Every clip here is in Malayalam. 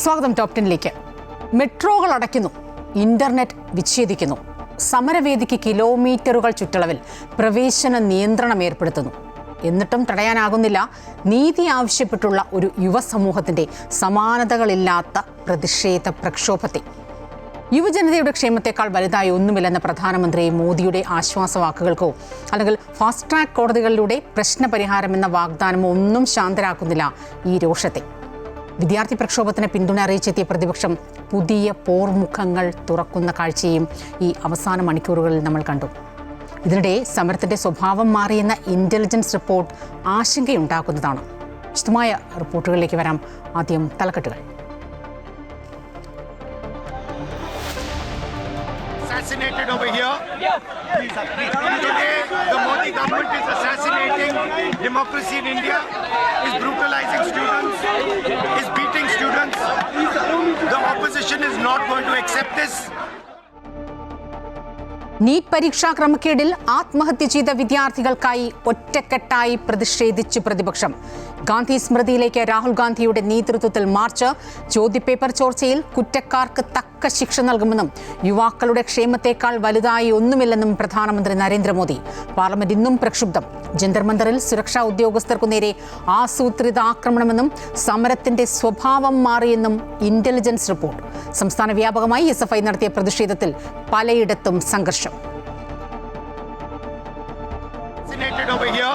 സ്വാഗതം ടോപ് 10ലേക്ക്. മെട്രോകൾ അടയ്ക്കുന്നു, ഇന്റർനെറ്റ് വിച്ഛേദിക്കുന്നു, സമരവേദിക്ക് കിലോമീറ്ററുകൾ ചുറ്റളവിൽ പ്രവേശന നിയന്ത്രണം ഏർപ്പെടുത്തുന്നു. എന്നിട്ടും തടയാനാകുന്നില്ല നീതി ആവശ്യപ്പെട്ടുള്ള ഒരു യുവസമൂഹത്തിന്റെ സമാനതകളില്ലാത്ത പ്രതിഷേധ പ്രക്ഷോഭത്തെ. യുവജനതയുടെ ക്ഷേമത്തെക്കാൾ വലുതായി ഒന്നുമില്ലെന്ന പ്രധാനമന്ത്രി മോദിയുടെ ആശ്വാസവാക്കുകൾക്കോ അല്ലെങ്കിൽ ഫാസ്റ്റ് ട്രാക്ക് കോടതികളിലൂടെ പ്രശ്നപരിഹാരമെന്ന വാഗ്ദാനമോ ഒന്നും ശാന്തരാക്കുന്നില്ല ഈ രോഷത്തെ. വിദ്യാർത്ഥി പ്രക്ഷോഭത്തിന് പിന്തുണ അറിയിച്ചെത്തിയ പ്രതിപക്ഷം പുതിയ പോർമുഖങ്ങൾ തുറക്കുന്ന കാഴ്ചയും ഈ അവസാന മണിക്കൂറുകളിൽ നമ്മൾ കണ്ടു. ഇതിനിടെ സമരത്തിന്റെ സ്വഭാവം മാറിയെന്ന ഇന്റലിജൻസ് റിപ്പോർട്ട് ആശങ്കയുണ്ടാക്കുന്നതാണ്. വിശദമായ റിപ്പോർട്ടുകളിലേക്ക് വരാം. ആദ്യം തലക്കെട്ടുകൾ. Assassinated over here. Today, the Modi government is assassinating democracy in India, is brutalizing students, is beating students. The opposition is not going to accept this. NEET പരീക്ഷാ ക്രമക്കേടിൽ ആത്മഹത്യ ചെയ്ത വിദ്യാർത്ഥികൾക്കായി ഒറ്റക്കെട്ടായി പ്രതിഷേധിച്ച് പ്രതിപക്ഷം. ഗാന്ധി സ്മൃതിയിലേക്ക് രാഹുൽ ഗാന്ധിയുടെ നേതൃത്വത്തിൽ മാർച്ച്. ചോദ്യപേപ്പർ ചോർച്ചയിൽ കുറ്റക്കാർക്ക് തക്ക ശിക്ഷ നൽകുമെന്നും യുവാക്കളുടെ ക്ഷേമത്തേക്കാൾ വലുതായി ഒന്നുമില്ലെന്നും പ്രധാനമന്ത്രി നരേന്ദ്രമോദി. പാർലമെന്റ് ഇന്നും പ്രക്ഷുബ്ധം. ജന്തർ മന്ദറിൽ സുരക്ഷാ ഉദ്യോഗസ്ഥർക്കു നേരെ ആസൂത്രിത ആക്രമണമെന്നും സമരത്തിന്റെ സ്വഭാവം മാറിയെന്നും ഇന്റലിജൻസ് റിപ്പോർട്ട്. സംസ്ഥാന വ്യാപകമായി SFI നടത്തിയ പ്രതിഷേധത്തിൽ പലയിടത്തും സംഘർഷം. Over here.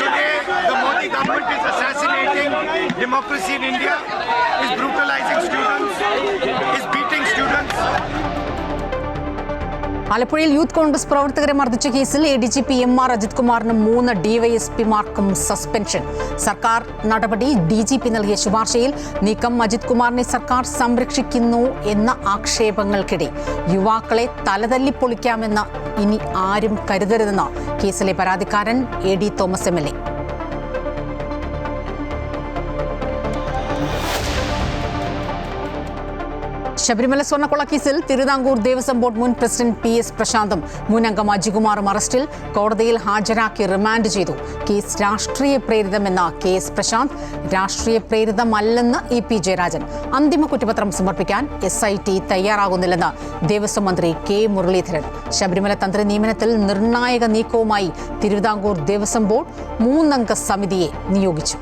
Today, the Modi government is assassinating democracy in India, is brutalizing students, is beating students. ആലപ്പുഴയിൽ യൂത്ത് കോൺഗ്രസ് പ്രവർത്തകരെ മർദ്ദിച്ച കേസിൽ ADGP MR അജിത് കുമാറിനും 3 DYSPമാർക്കും സസ്പെൻഷൻ. സർക്കാർ നടപടി DGP നൽകിയ ശുപാർശയിൽ നീക്കം. അജിത് കുമാറിനെ സർക്കാർ സംരക്ഷിക്കുന്നു എന്ന ആക്ഷേപങ്ങൾക്കിടെ യുവാക്കളെ തലതല്ലി പൊളിക്കാമെന്ന് ഇനി ആരും കരുതരുതെന്ന് കേസിലെ പരാതിക്കാരൻ AD തോമസ് MLA. ശബരിമല സ്വർണ്ണക്കൊള്ളക്കേസിൽ തിരുവിതാംകൂർ ദേവസ്വം ബോർഡ് മുൻ പ്രസിഡന്റ് PS പ്രശാന്തും മുൻ അംഗം അജികുമാറും അറസ്റ്റിൽ. കോടതിയിൽ ഹാജരാക്കി റിമാൻഡ് ചെയ്തു. കേസ് രാഷ്ട്രീയ പ്രേരിതമെന്ന KS പ്രശാന്ത്. രാഷ്ട്രീയ പ്രേരിതമല്ലെന്ന് EP ജയരാജൻ. അന്തിമ കുറ്റപത്രം സമർപ്പിക്കാൻ SIT തയ്യാറാകുന്നില്ലെന്ന് ദേവസ്വം മന്ത്രി K മുരളീധരൻ. ശബരിമല തന്ത്രി നിയമനത്തിൽ നിർണായക നീക്കവുമായി തിരുവിതാംകൂർ ദേവസ്വം ബോർഡ് 3 അംഗ സമിതിയെ നിയോഗിച്ചു.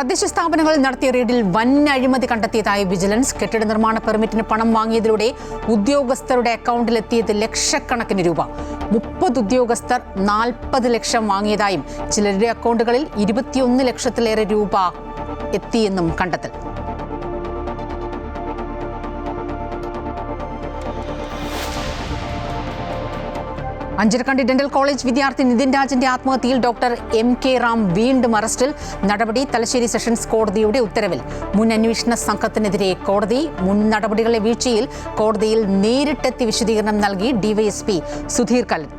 തദ്ദേശ സ്ഥാപനങ്ങളിൽ നടത്തിയ റെയ്ഡിൽ വൻ അഴിമതി കണ്ടെത്തിയതായി വിജിലൻസ്. കെട്ടിട നിർമ്മാണ പെർമിറ്റിന് പണം വാങ്ങിയതിലൂടെ ഉദ്യോഗസ്ഥരുടെ അക്കൗണ്ടിലെത്തിയത് ലക്ഷക്കണക്കിന് രൂപ. 30 ഉദ്യോഗസ്ഥർ 40 ലക്ഷം വാങ്ങിയതായും ചിലരുടെ അക്കൗണ്ടുകളിൽ 21 ലക്ഷത്തിലേറെ രൂപ എത്തിയെന്നും കണ്ടെത്തൽ. അഞ്ചരക്കണ്ടി ഡെന്റൽ കോളേജ് വിദ്യാർത്ഥി നിതിൻ രാജിന്റെ ആത്മഹത്യയിൽ ഡോക്ടർ MK റാം വീണ്ടും അറസ്റ്റിൽ. നടപടി തലശ്ശേരി സെഷൻസ് കോടതിയുടെ ഉത്തരവിൽ. മുൻ അന്വേഷണ സംഘത്തിനെതിരെ കോടതി. മുൻ നടപടികളെ വീഴ്ചയിൽ കോടതിയിൽ നേരിട്ടെത്തി വിശദീകരണം നൽകി DYSP സുധീർ കല്ലൻ.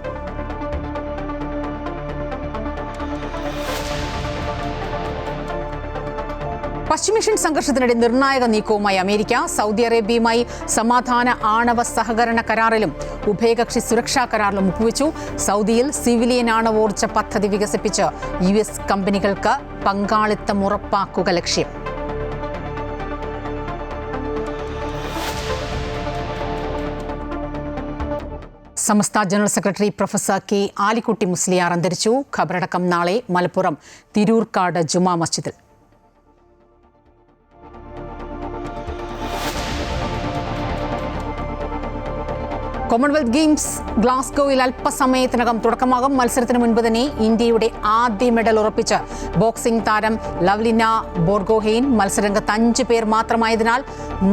പശ്ചിമേഷ്യൻ സംഘർഷത്തിനിടെ നിർണായക നീക്കവുമായി അമേരിക്ക. സൗദി അറേബ്യയുമായി സമാധാന ആണവ സഹകരണ കരാറിലും ഉഭയകക്ഷി സുരക്ഷാ കരാറിലും ഒപ്പുവെച്ചു. സൗദിയിൽ സിവിലിയൻ ആണവോർജ്ജ പദ്ധതി വികസിപ്പിച്ച് US കമ്പനികൾക്ക് പങ്കാളിത്തം ഉറപ്പാക്കുക ലക്ഷ്യം. Samastha general secretary professor K Alikutty Musliyar അന്തരിച്ചു. ഖബറടക്കം നാളെ മലപ്പുറം തിരൂർക്കാട് ജുമാ മസ്ജിദിൽ. കോമൺവെൽത്ത് ഗെയിംസ് ഗ്ലാസ്ഗോയിൽ അല്പസമയത്തിനകം തുടക്കമാകും. മത്സരത്തിന് മുൻപ് തന്നെ ഇന്ത്യയുടെ ആദ്യ മെഡൽ ഉറപ്പിച്ച് ബോക്സിംഗ് താരം ലവ്ലിന ബോർഗോഹെയ്ൻ. മത്സരരംഗത്ത് 5 പേർ മാത്രമായതിനാൽ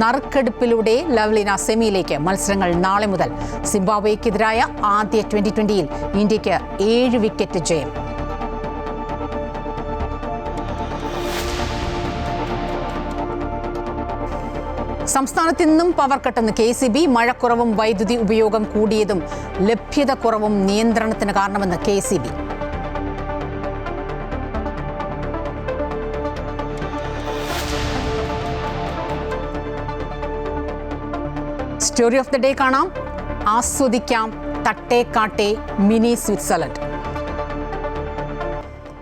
നറുക്കെടുപ്പിലൂടെ ലവ്ലിന സെമിയിലേക്ക്. മത്സരങ്ങൾ നാളെ മുതൽ. സിംബാബ്വേക്കെതിരായ ആദ്യ 2020-യിൽ ഇന്ത്യക്ക് 7 വിക്കറ്റ് ജയം. സംസ്ഥാനത്ത് ഇന്നും പവർ കട്ടെന്ന് KCB. മഴക്കുറവും വൈദ്യുതി ഉപയോഗം കൂടിയതും ലഭ്യത കുറവും നിയന്ത്രണത്തിന് കാരണമെന്ന് KCB. Story of the day കാണാം. ആസ്വദിക്കാം തട്ടേക്കാട്ടെ മിനി സ്വിറ്റ്സർലൻഡ്.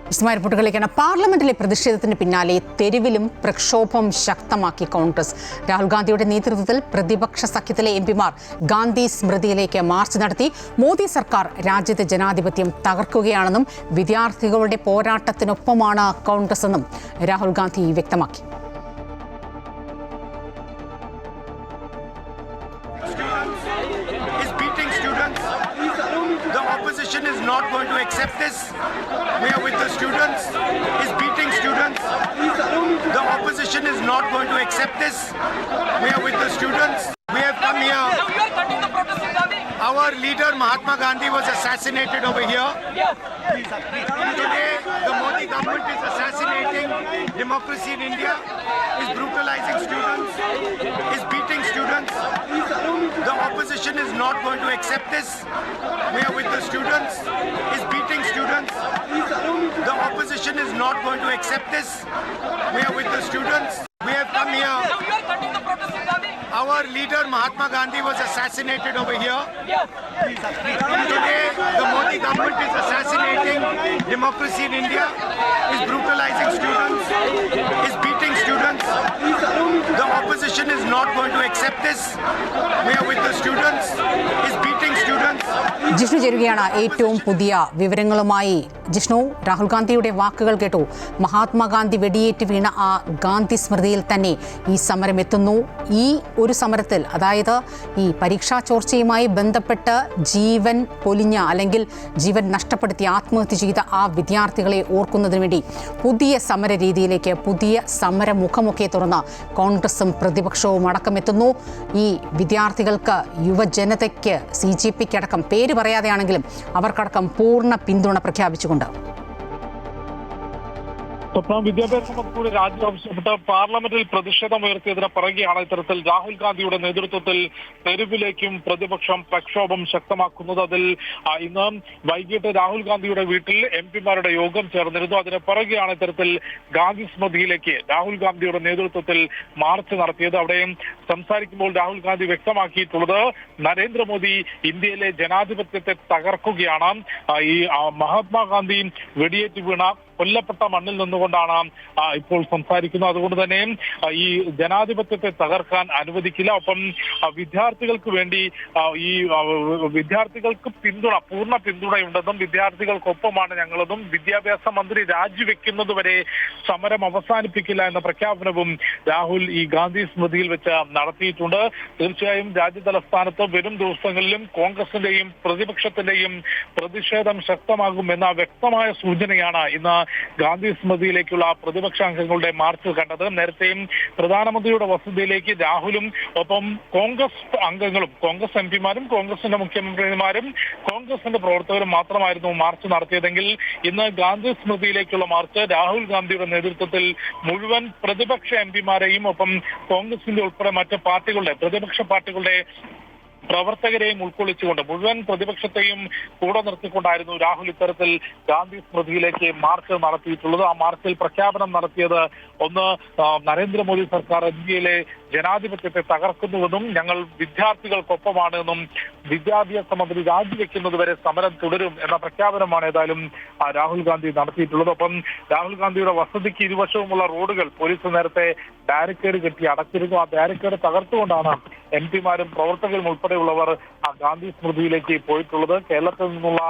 വിശദമായ റിപ്പോർട്ടുകളിലേക്കാണ്. പാർലമെന്റിലെ പ്രതിഷേധത്തിന് പിന്നാലെ തെരുവിലും പ്രക്ഷോഭം ശക്തമാക്കി കോൺഗ്രസ്. രാഹുൽ ഗാന്ധിയുടെ നേതൃത്വത്തിൽ പ്രതിപക്ഷ സഖ്യത്തിലെ എംപിമാർ ഗാന്ധി സ്മൃതിയിലേക്ക് മാർച്ച് നടത്തി. മോദി സർക്കാർ രാജ്യത്തെ ജനാധിപത്യം തകർക്കുകയാണെന്നും വിദ്യാർത്ഥികളുടെ പോരാട്ടത്തിനൊപ്പമാണ് കോൺഗ്രസ് എന്നും രാഹുൽ ഗാന്ധി വ്യക്തമാക്കി. The opposition is not going to accept this. We are with the students. Is beating students. The opposition is not going to accept this. We are with the students. We have come here. Our leader Mahatma Gandhi was assassinated over here. Today, the Modi government is assassinating democracy in India. Is brutalizing students. Is beating students. The opposition is not going to accept this. We are with the students. Is beating students. The opposition is not going to accept this. We are with the students. We have come here. Our leader Mahatma Gandhi was assassinated over here. Today, the Modi government is assassinating democracy in India. Is brutalizing students. Is beating students. The opposition is not going to accept this. We are with the students. Is beating students. Jishnu ചേരുകയാണ് ഏറ്റവും പുതിയ വിവരങ്ങളുമായി. ജിഷ്ണു, രാഹുൽ ഗാന്ധിയുടെ വാക്കുകൾ കേട്ടു. മഹാത്മാഗാന്ധി വെടിയേറ്റ് വീണ ആ ഗാന്ധി സ്മൃതിയിൽ തന്നെ ഈ സമരം എത്തുന്നു. ഈ ഒരു സമരത്തിൽ, അതായത് ഈ പരീക്ഷാ ചോർച്ചയുമായി ബന്ധപ്പെട്ട് ജീവൻ പൊലിഞ്ഞ അല്ലെങ്കിൽ ജീവൻ നഷ്ടപ്പെടുത്തി ആത്മഹത്യ ചെയ്ത ആ വിദ്യാർത്ഥികളെ ഓർക്കുന്നതിന് വേണ്ടി പുതിയ സമര രീതിയിലേക്ക്, പുതിയ സമരമുഖമൊക്കെ തുറന്ന് കോൺഗ്രസും പ്രതിപക്ഷവും അടക്കമെത്തുന്നു. ഈ വിദ്യാർത്ഥികൾക്ക്, യുവജനതയ്ക്ക്, CJP അടക്കം, പേര് പറയാതെയാണെങ്കിലും അവർക്കടക്കം പൂർണ്ണ പിന്തുണ പ്രഖ്യാപിച്ചുകൊണ്ട് വിദ്യാഭ്യാസ മന്ത്രിയുടെ രാജി ആവശ്യപ്പെട്ട് പാർലമെന്റിൽ പ്രതിഷേധം ഉയർത്തിയതിന് പിറകെയാണ് ഇത്തരത്തിൽ രാഹുൽ ഗാന്ധിയുടെ നേതൃത്വത്തിൽ തെരുവിലേക്കും പ്രതിപക്ഷം പ്രക്ഷോഭം ശക്തമാക്കുന്നത്. അതിൽ ഇന്ന് വൈകിട്ട് രാഹുൽ ഗാന്ധിയുടെ വീട്ടിൽ MP-മാരുടെ യോഗം ചേർന്നിരുന്നു. അതിന് പിറകെയാണ് ഇത്തരത്തിൽ ഗാന്ധി സ്മൃതിയിലേക്ക് രാഹുൽ ഗാന്ധിയുടെ നേതൃത്വത്തിൽ മാർച്ച് നടത്തിയത്. അവിടെ സംസാരിക്കുമ്പോൾ രാഹുൽ ഗാന്ധി വ്യക്തമാക്കിയിട്ടുള്ളത് നരേന്ദ്രമോദി ഇന്ത്യയിലെ ജനാധിപത്യത്തെ തകർക്കുകയാണ്. ഈ മഹാത്മാഗാന്ധി വെടിയേറ്റ് വീണ കൊല്ലപ്പെട്ട മണ്ണിൽ നിന്നുകൊണ്ടാണ് ഇപ്പോൾ സംസാരിക്കുന്നത്. അതുകൊണ്ട് തന്നെ ഈ ജനാധിപത്യത്തെ തകർക്കാൻ അനുവദിക്കില്ല. ഒപ്പം വിദ്യാർത്ഥികൾക്ക് വേണ്ടി ഈ വിദ്യാർത്ഥികൾക്ക് പൂർണ്ണ പിന്തുണയുണ്ടെന്നും വിദ്യാർത്ഥികൾക്കൊപ്പമാണ് ഞങ്ങളെന്നും വിദ്യാഭ്യാസ മന്ത്രി രാജിവെക്കുന്നത് വരെ സമരം അവസാനിപ്പിക്കില്ല എന്ന പ്രഖ്യാപനവും രാഹുൽ ഈ ഗാന്ധി സ്മൃതിയിൽ വെച്ച് നടത്തിയിട്ടുണ്ട്. തീർച്ചയായും രാജ്യ തലസ്ഥാനത്ത് വരും ദിവസങ്ങളിലും കോൺഗ്രസിന്റെയും പ്രതിപക്ഷത്തിന്റെയും പ്രതിഷേധം ശക്തമാകുമെന്ന വ്യക്തമായ സൂചനയാണ് ഇന്ന് ഗാന്ധി സ്മൃതിയിലേക്കുള്ള പ്രതിപക്ഷ അംഗങ്ങളുടെ മാർച്ചിൽ കണ്ടത്. നേരത്തെയും പ്രധാനമന്ത്രിയുടെ വസതിയിലേക്ക് രാഹുലും ഒപ്പം കോൺഗ്രസ് അംഗങ്ങളും, കോൺഗ്രസ് MP-മാരും കോൺഗ്രസിന്റെ മുഖ്യമന്ത്രിമാരും കോൺഗ്രസിന്റെ പ്രവർത്തകരും മാത്രമായിരുന്നു മാർച്ച് നടത്തിയതെങ്കിൽ ഇന്ന് ഗാന്ധി സ്മൃതിയിലേക്കുള്ള മാർച്ച് രാഹുൽ ഗാന്ധിയുടെ നേതൃത്വത്തിൽ മുഴുവൻ പ്രതിപക്ഷ MP-മാരെയും ഒപ്പം കോൺഗ്രസിന്റെ ഉൾപ്പെടെ മറ്റ് പാർട്ടികളുടെ, പ്രതിപക്ഷ പാർട്ടികളുടെ പ്രവർത്തകരെയും ഉൾക്കൊള്ളിച്ചുകൊണ്ട് മുഴുവൻ പ്രതിപക്ഷത്തെയും കൂടെ നിർത്തിക്കൊണ്ടായിരുന്നു രാഹുൽ ഇത്തരത്തിൽ ഗാന്ധി സ്മൃതിയിലേക്ക് മാർച്ച് നടത്തിയിട്ടുള്ളത്. ആ മാർച്ചിൽ പ്രഖ്യാപനം നടത്തിയത് ഒന്ന്, നരേന്ദ്രമോദി സർക്കാർ ഇന്ത്യയിലെ ജനാധിപത്യത്തെ തകർക്കുന്നുവെന്നും ഞങ്ങൾ വിദ്യാർത്ഥികൾക്കൊപ്പമാണ് എന്നും വിദ്യാഭ്യാസ മന്ത്രി രാജിവെക്കുന്നത് വരെ സമരം തുടരും എന്ന പ്രഖ്യാപനമാണ് ഏതായാലും രാഹുൽ ഗാന്ധി നടത്തിയിട്ടുള്ളത്. ഒപ്പം രാഹുൽ ഗാന്ധിയുടെ വസതിക്ക് ഇരുവശവുമുള്ള റോഡുകൾ പോലീസ് നേരത്തെ ബാരിക്കേഡ് കെട്ടി അടച്ചിരുന്നു. ആ ബാരിക്കേഡ് തകർത്തുകൊണ്ടാണ് MP-മാരും പ്രവർത്തകരും ഉൾപ്പെടെയുള്ളവർ ആ ഗാന്ധി സ്മൃതിയിലേക്ക് പോയിട്ടുള്ളത്. കേരളത്തിൽ നിന്നുള്ള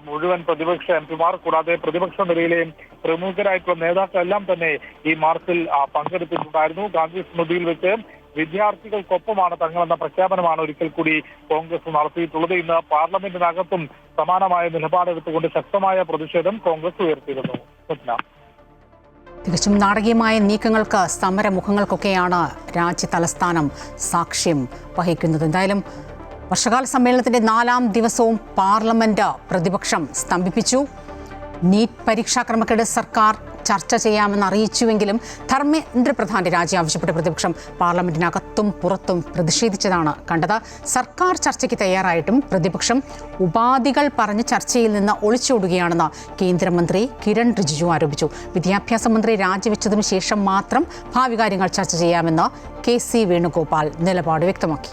മുഴുവൻ പ്രതിപക്ഷ MP-മാർ കൂടാതെ പ്രതിപക്ഷ നിരയിലെയും പ്രമുഖരായിട്ടുള്ള നേതാക്കളെല്ലാം തന്നെ ഈ മാർച്ചിൽ പങ്കെടുത്തിട്ടുണ്ടായിരുന്നു. ഗാന്ധി സ്മൃതിയിൽ വെച്ച് വിദ്യാർത്ഥികൾക്കൊപ്പമാണ് തങ്ങളെന്ന പ്രഖ്യാപനമാണ് ഒരിക്കൽ കൂടി കോൺഗ്രസ് നടത്തിയിട്ടുള്ളത്. ഇന്ന് പാർലമെന്റിനകത്തും സമാനമായ നിലപാടെടുത്തുകൊണ്ട് ശക്തമായ പ്രതിഷേധം കോൺഗ്രസ് ഉയർത്തിയിരുന്നു. തികച്ചും നാടകീയമായ നീക്കങ്ങൾക്ക്, സമരമുഖങ്ങൾക്കൊക്കെയാണ് രാജ്യ തലസ്ഥാനം സാക്ഷ്യം വഹിക്കുന്നത്. എന്തായാലും വർഷകാല സമ്മേളനത്തിന്റെ 4ാം ദിവസവും പാർലമെന്റ് പ്രതിപക്ഷം സ്തംഭിപ്പിച്ചു. നീറ്റ് പരീക്ഷാ ക്രമക്കേട് സർക്കാർ ചർച്ച ചെയ്യാമെന്ന് അറിയിച്ചുവെങ്കിലും ധർമ്മേന്ദ്ര പ്രധാന്റെ രാജി ആവശ്യപ്പെട്ട് പ്രതിപക്ഷം പാർലമെന്റിനകത്തും പുറത്തും പ്രതിഷേധിച്ചതാണ് കണ്ടത്. സർക്കാർ ചർച്ചയ്ക്ക് തയ്യാറായിട്ടും പ്രതിപക്ഷം ഉപാധികൾ പറഞ്ഞ് ചർച്ചയിൽ നിന്ന് ഒളിച്ചോടുകയാണെന്ന് കേന്ദ്രമന്ത്രി കിരൺ റിജിജു ആരോപിച്ചു. വിദ്യാഭ്യാസ മന്ത്രി രാജിവെച്ചതിനു ശേഷം മാത്രം ഭാവി കാര്യങ്ങൾ ചർച്ച ചെയ്യാമെന്ന് KC വേണുഗോപാൽ നിലപാട് വ്യക്തമാക്കി.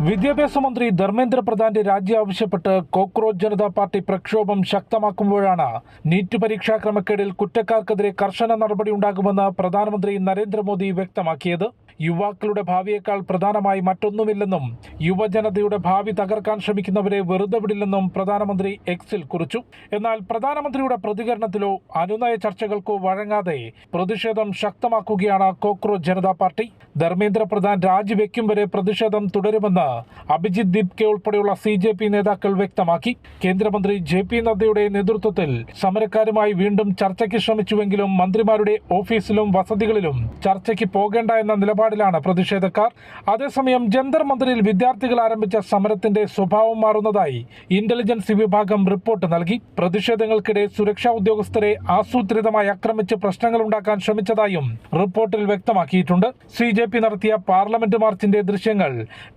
വിദ്യാഭ്യാസ മന്ത്രി ധർമ്മേന്ദ്ര പ്രധാന്റെ രാജി ആവശ്യപ്പെട്ട് കോക്രോച്ച് ജനതാ പാർട്ടി പ്രക്ഷോഭം ശക്തമാക്കുമ്പോഴാണ് നീറ്റ് പരീക്ഷാ ക്രമക്കേടിൽ കുറ്റക്കാർക്കെതിരെ കർശന നടപടി ഉണ്ടാകുമെന്ന് പ്രധാനമന്ത്രി നരേന്ദ്രമോദി വ്യക്തമാക്കിയത്. യുവാക്കളുടെ ഭാവിയേക്കാൾ പ്രധാനമായി മറ്റൊന്നുമില്ലെന്നും യുവജനതയുടെ ഭാവി തകർക്കാൻ ശ്രമിക്കുന്നവരെ വെറുതെ വിടില്ലെന്നും പ്രധാനമന്ത്രി എക്സിൽ കുറിച്ചു. എന്നാൽ പ്രധാനമന്ത്രിയുടെ പ്രതികരണത്തിലോ അനുനയ ചർച്ചകൾക്കോ വഴങ്ങാതെ പ്രതിഷേധം ശക്തമാക്കുകയാണ് കോക്രോച്ച് ജനതാ പാർട്ടി. ധർമ്മേന്ദ്ര പ്രധാൻ രാജിവെക്കും വരെ പ്രതിഷേധം തുടരുമെന്ന് അഭിജിത് ദീപ്കെ ഉൾപ്പെടെയുള്ള CJP നേതാക്കൾ വ്യക്തമാക്കി. കേന്ദ്രമന്ത്രി JP നദ്ദയുടെ നേതൃത്വത്തിൽ സമരക്കാരുമായി വീണ്ടും ചർച്ചയ്ക്ക് ശ്രമിച്ചുവെങ്കിലും മന്ത്രിമാരുടെ ഓഫീസിലും വസതികളിലും ചർച്ചയ്ക്ക് പോകേണ്ട എന്ന നിലപാടിലാണ് പ്രതിഷേധക്കാർ. അതേസമയം ജന്തർ മന്ദിറിൽ വിദ്യാർത്ഥികൾ ആരംഭിച്ച സമരത്തിന്റെ സ്വഭാവം മാറുന്നതായി ഇന്റലിജൻസ് വിഭാഗം റിപ്പോർട്ട് നൽകി. പ്രതിഷേധങ്ങൾക്കിടെ സുരക്ഷാ ഉദ്യോഗസ്ഥരെ ആസൂത്രിതമായി ആക്രമിച്ച് പ്രശ്നങ്ങളുണ്ടാക്കാൻ ശ്രമിച്ചതായും റിപ്പോർട്ടിൽ വ്യക്തമാക്കിയിട്ടുണ്ട്. CJP നടത്തിയ പാർലമെന്റ് മാർച്ചിന്റെ ദൃശ്യങ്ങൾ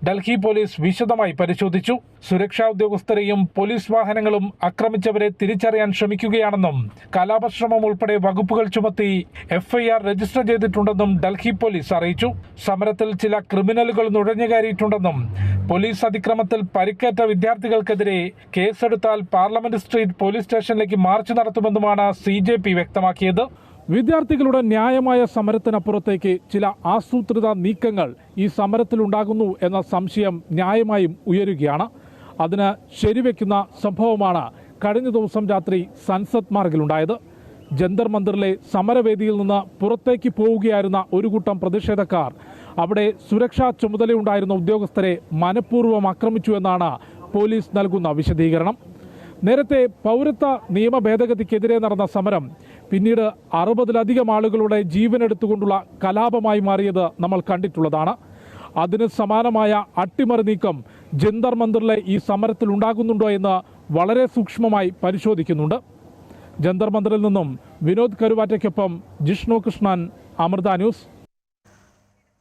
ഡൽഹി പോലീസ് വിശദമായി പരിശോധിച്ചു. സുരക്ഷാ ഉദ്യോഗസ്ഥരെയും പോലീസ് വാഹനങ്ങളും ആക്രമിച്ചവരെ തിരിച്ചറിയാൻ ശ്രമിക്കുകയാണെന്നും കലാപശ്രമം ഉൾപ്പെടെ വകുപ്പുകൾ ചുമത്തി FIR രജിസ്റ്റർ ചെയ്തിട്ടുണ്ടെന്നും ഡൽഹി പോലീസ് അറിയിച്ചു. സമരത്തിൽ ചില ക്രിമിനലുകൾ നുഴഞ്ഞുകയറിയിട്ടുണ്ടെന്നും പോലീസ് അതിക്രമത്തിൽ പരിക്കേറ്റ വിദ്യാർത്ഥികൾക്കെതിരെ കേസെടുത്താൽ പാർലമെന്റ് സ്ട്രീറ്റ് പോലീസ് സ്റ്റേഷനിലേക്ക് മാർച്ച് നടത്തുമെന്നുമാണ് CJP വ്യക്തമാക്കിയത്. വിദ്യാർത്ഥികളുടെ ന്യായമായ സമരത്തിനപ്പുറത്തേക്ക് ചില ആസൂത്രിത നീക്കങ്ങൾ ഈ സമരത്തിലുണ്ടാകുന്നു എന്ന സംശയം ന്യായമായും ഉയരുകയാണ്. അതിന് ശരിവെക്കുന്ന സംഭവമാണ് കഴിഞ്ഞ ദിവസം രാത്രി സൻസദ് മാർഗിലുണ്ടായത്. ജന്തർ മന്ദിറിലെ സമരവേദിയിൽ നിന്ന് പുറത്തേക്ക് പോവുകയായിരുന്ന ഒരു കൂട്ടം പ്രതിഷേധക്കാർ അവിടെ സുരക്ഷാ ചുമതലയുണ്ടായിരുന്ന ഉദ്യോഗസ്ഥരെ മനഃപൂർവ്വം ആക്രമിച്ചു എന്നാണ് പോലീസ് നൽകുന്ന വിശദീകരണം. നേരത്തെ പൗരത്വ നിയമ ഭേദഗതിക്കെതിരെ നടന്ന സമരം പിന്നീട് 60-ലധികം ആളുകളുടെ ജീവനെടുത്തുകൊണ്ടുള്ള കലാപമായി മാറിയത് നമ്മൾ കണ്ടിട്ടുള്ളതാണ്. അതിന് സമാനമായ അട്ടിമറി നീക്കം ജന്തർ മന്ദിറിലെ ഈ സമരത്തിൽ ഉണ്ടാകുന്നുണ്ടോ എന്ന് വളരെ സൂക്ഷ്മമായി പരിശോധിക്കുന്നുണ്ട്. ജന്തർ മന്ദിറിൽ നിന്നും വിനോദ് കരുവാറ്റയ്ക്കൊപ്പം ജിഷ്ണു കൃഷ്ണൻ, അമൃത ന്യൂസ്.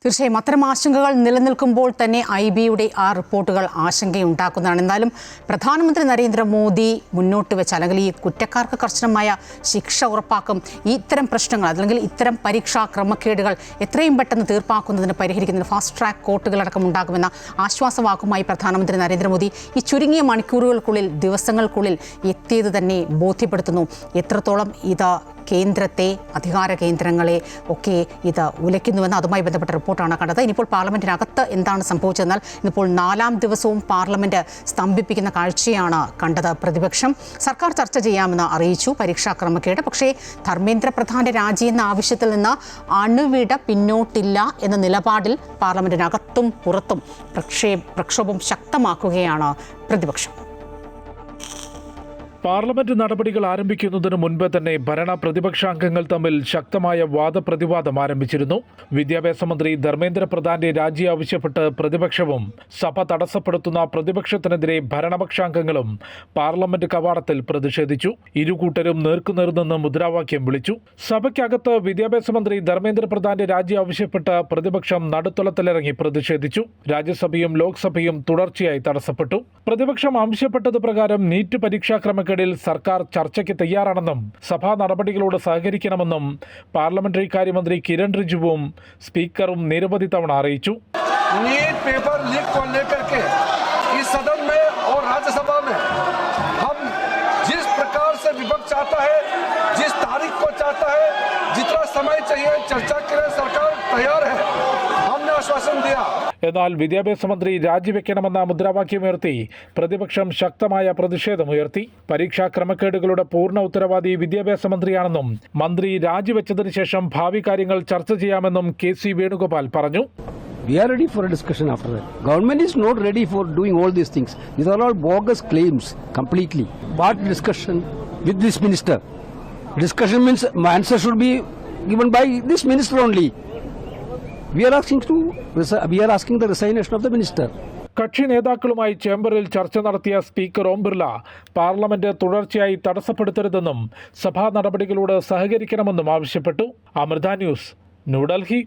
തീർച്ചയായും അത്തരം ആശങ്കകൾ നിലനിൽക്കുമ്പോൾ തന്നെ IBയുടെ ആ റിപ്പോർട്ടുകൾ ആശങ്കയുണ്ടാക്കുന്നതാണ്. എന്നാലും പ്രധാനമന്ത്രി നരേന്ദ്രമോദി മുന്നോട്ട് വെച്ച അല്ലെങ്കിൽ ഈ കുറ്റക്കാർക്ക് കർശനമായ ശിക്ഷ ഉറപ്പാക്കും, ഇത്തരം പ്രശ്നങ്ങൾ അല്ലെങ്കിൽ ഇത്തരം പരീക്ഷാ ക്രമക്കേടുകൾ എത്രയും പെട്ടെന്ന് തീർപ്പാക്കുന്നതിന് പരിഹരിക്കുന്നതിന് ഫാസ്റ്റ് ട്രാക്ക് കോർട്ടുകളടക്കം ഉണ്ടാകുമെന്ന ആശ്വാസവാക്കുമായി പ്രധാനമന്ത്രി നരേന്ദ്രമോദി ഈ ചുരുങ്ങിയ മണിക്കൂറുകൾക്കുള്ളിൽ ദിവസങ്ങൾക്കുള്ളിൽ എത്തിയത് തന്നെ ബോധ്യപ്പെടുത്തുന്നു. എത്രത്തോളം ഇത് കേന്ദ്രത്തെ, അധികാര കേന്ദ്രങ്ങളെ ഒക്കെ ഇത് ഉലയ്ക്കുന്നുവെന്ന് അതുമായി ബന്ധപ്പെട്ട റിപ്പോർട്ടാണ് കണ്ടത്. ഇനിയിപ്പോൾ പാർലമെന്റിനകത്ത് എന്താണ് സംഭവിച്ചതെന്നാൽ ഇന്നിപ്പോൾ 4ാം ദിവസവും പാർലമെന്റ് സ്തംഭിപ്പിക്കുന്ന കാഴ്ചയാണ് കണ്ടത്. പ്രതിപക്ഷം സർക്കാർ ചർച്ച ചെയ്യാമെന്ന് അറിയിച്ചു പരീക്ഷാ ക്രമക്കേട്. പക്ഷേ ധർമ്മേന്ദ്ര പ്രധാന്റെ രാജി എന്ന ആവശ്യത്തിൽ നിന്ന് അണുവിട പിന്നോട്ടില്ല എന്ന നിലപാടിൽ പാർലമെന്റിനകത്തും പുറത്തും പ്രക്ഷോഭം ശക്തമാക്കുകയാണ് പ്രതിപക്ഷം. പാർലമെന്റ് നടപടികൾ ആരംഭിക്കുന്നതിന് മുൻപേ തന്നെ ഭരണ പ്രതിപക്ഷാംഗങ്ങൾ തമ്മിൽ ശക്തമായ വാദപ്രതിവാദം ആരംഭിച്ചിരുന്നു. വിദ്യാഭ്യാസ മന്ത്രി ധർമ്മേന്ദ്ര പ്രധാന്റെ രാജി ആവശ്യപ്പെട്ട് പ്രതിപക്ഷവും സഭ തടസ്സപ്പെടുത്തുന്ന പ്രതിപക്ഷത്തിനെതിരെ ഭരണപക്ഷാംഗങ്ങളും പാർലമെന്റ് കവാടത്തിൽ പ്രതിഷേധിച്ചു. ഇരുകൂട്ടരും നേർക്കുനേർ നിന്ന് മുദ്രാവാക്യം വിളിച്ചു. സഭയ്ക്കകത്ത് വിദ്യാഭ്യാസ മന്ത്രി ധർമ്മേന്ദ്ര പ്രധാന്റെ രാജി ആവശ്യപ്പെട്ട് പ്രതിപക്ഷം നടുത്തളത്തിലിറങ്ങി പ്രതിഷേധിച്ചു. രാജ്യസഭയും ലോക്സഭയും തുടർച്ചയായി തടസ്സപ്പെട്ടു. പ്രതിപക്ഷം ആവശ്യപ്പെട്ടത് പ്രകാരം നീറ്റ് പരീക്ഷാ ക്രമക്കേടിൽ സർക്കാർ ചർച്ചയ്ക്ക് തയ്യാറാണെന്നും സഭാ നടപടികളോട് സഹകരിക്കണമെന്നും പാർലമെന്ററി കാര്യമന്ത്രി കിരൺ റിജിജുവും സ്പീക്കറും നിരവധി തവണ അറിയിച്ചു. नीट पेपर लीक को लेकर के इस सदन में और राज्यसभा में हम जिस प्रकार से विपक्ष चाहता है, जिस तारीख को चाहता है, जितना समय चाहिए चर्चा के लिए सरकार तैयार है, हमने आश्वासन दिया. എന്നാൽ വിദ്യാഭ്യാസ മന്ത്രി രാജിവെക്കണമെന്ന മുദ്രാവാക്യമുയർത്തി പ്രതിപക്ഷം ശക്തമായ പ്രതിഷേധമുയർത്തി. പരീക്ഷാ ക്രമക്കേടുകളുടെ പൂർണ്ണ ഉത്തരവാദി വിദ്യാഭ്യാസ മന്ത്രിയാണെന്നും മന്ത്രി രാജിവെച്ചതിന് ശേഷം ഭാവി കാര്യങ്ങൾ ചർച്ച ചെയ്യാമെന്നും KC വേണുഗോപാൽ പറഞ്ഞു. We are ready for a discussion after that. Government is not ready for doing all these things. These are all bogus claims completely. What discussion with this minister? Discussion means answer should be given by this minister only. We are asking the resignation of the minister. കക്ഷി നേതാക്കളുമായി ചേംബറിൽ ചർച്ച നടത്തിയ സ്പീക്കർ ഓം ബിർള പാർലമെന്റ് തുടർച്ചയായി തടസ്സപ്പെടുത്തരുതെന്നും സഭാ നടപടികളോട് സഹകരിക്കണമെന്നും ആവശ്യപ്പെട്ടു. അമൃത ന്യൂസ്, ന്യൂഡൽഹി.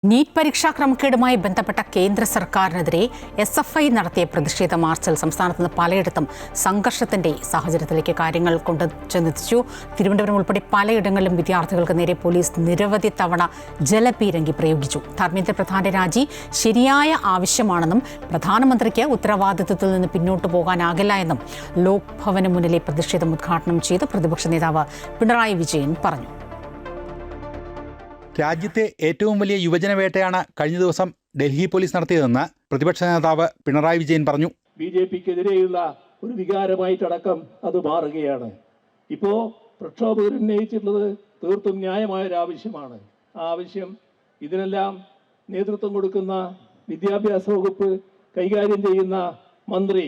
നീറ്റ് പരീക്ഷാ ക്രമക്കേടുമായി ബന്ധപ്പെട്ട കേന്ദ്ര സർക്കാരിനെതിരെ SFI നടത്തിയ പ്രതിഷേധ മാർച്ചിൽ സംസ്ഥാനത്ത് നിന്ന് പലയിടത്തും സംഘർഷത്തിന്റെ സാഹചര്യത്തിലേക്ക് കാര്യങ്ങൾ കൊണ്ടുചെന്നെത്തിച്ചു. തിരുവനന്തപുരം ഉൾപ്പെടെ പലയിടങ്ങളിലും വിദ്യാർത്ഥികൾക്ക് നേരെ പോലീസ് നിരവധി തവണ ജലപീരങ്കി പ്രയോഗിച്ചു. ധർമ്മേന്ദ്ര പ്രധാന്റെ രാജി ശരിയായ ആവശ്യമാണെന്നും പ്രധാനമന്ത്രിക്ക് ഉത്തരവാദിത്വത്തിൽ നിന്ന് പിന്നോട്ടു പോകാനാകില്ല എന്നും ലോക് ഭവന് മുന്നിലെ പ്രതിഷേധം ഉദ്ഘാടനം ചെയ്ത് പ്രതിപക്ഷ നേതാവ് പിണറായി വിജയൻ പറഞ്ഞു. രാജ്യത്തെ ഏറ്റവും വലിയ യുവജന വേട്ടയാണ് കഴിഞ്ഞ ദിവസം ഡൽഹി പോലീസ് നടത്തിയതെന്ന് പ്രതിപക്ഷ നേതാവ് പിണറായി വിജയൻ പറഞ്ഞു. BJPക്കെതിരെയുള്ള ഒരു വികാരമായിട്ടടക്കം അത് മാറുകയാണ്. ഇപ്പോൾ പ്രക്ഷോഭകർ ഉന്നയിച്ചിട്ടുള്ളത് തീർത്തും ന്യായമായൊരു ആവശ്യമാണ്. ആ ആവശ്യം ഇതിനെല്ലാം നേതൃത്വം കൊടുക്കുന്ന വിദ്യാഭ്യാസ വകുപ്പ് കൈകാര്യം ചെയ്യുന്ന മന്ത്രി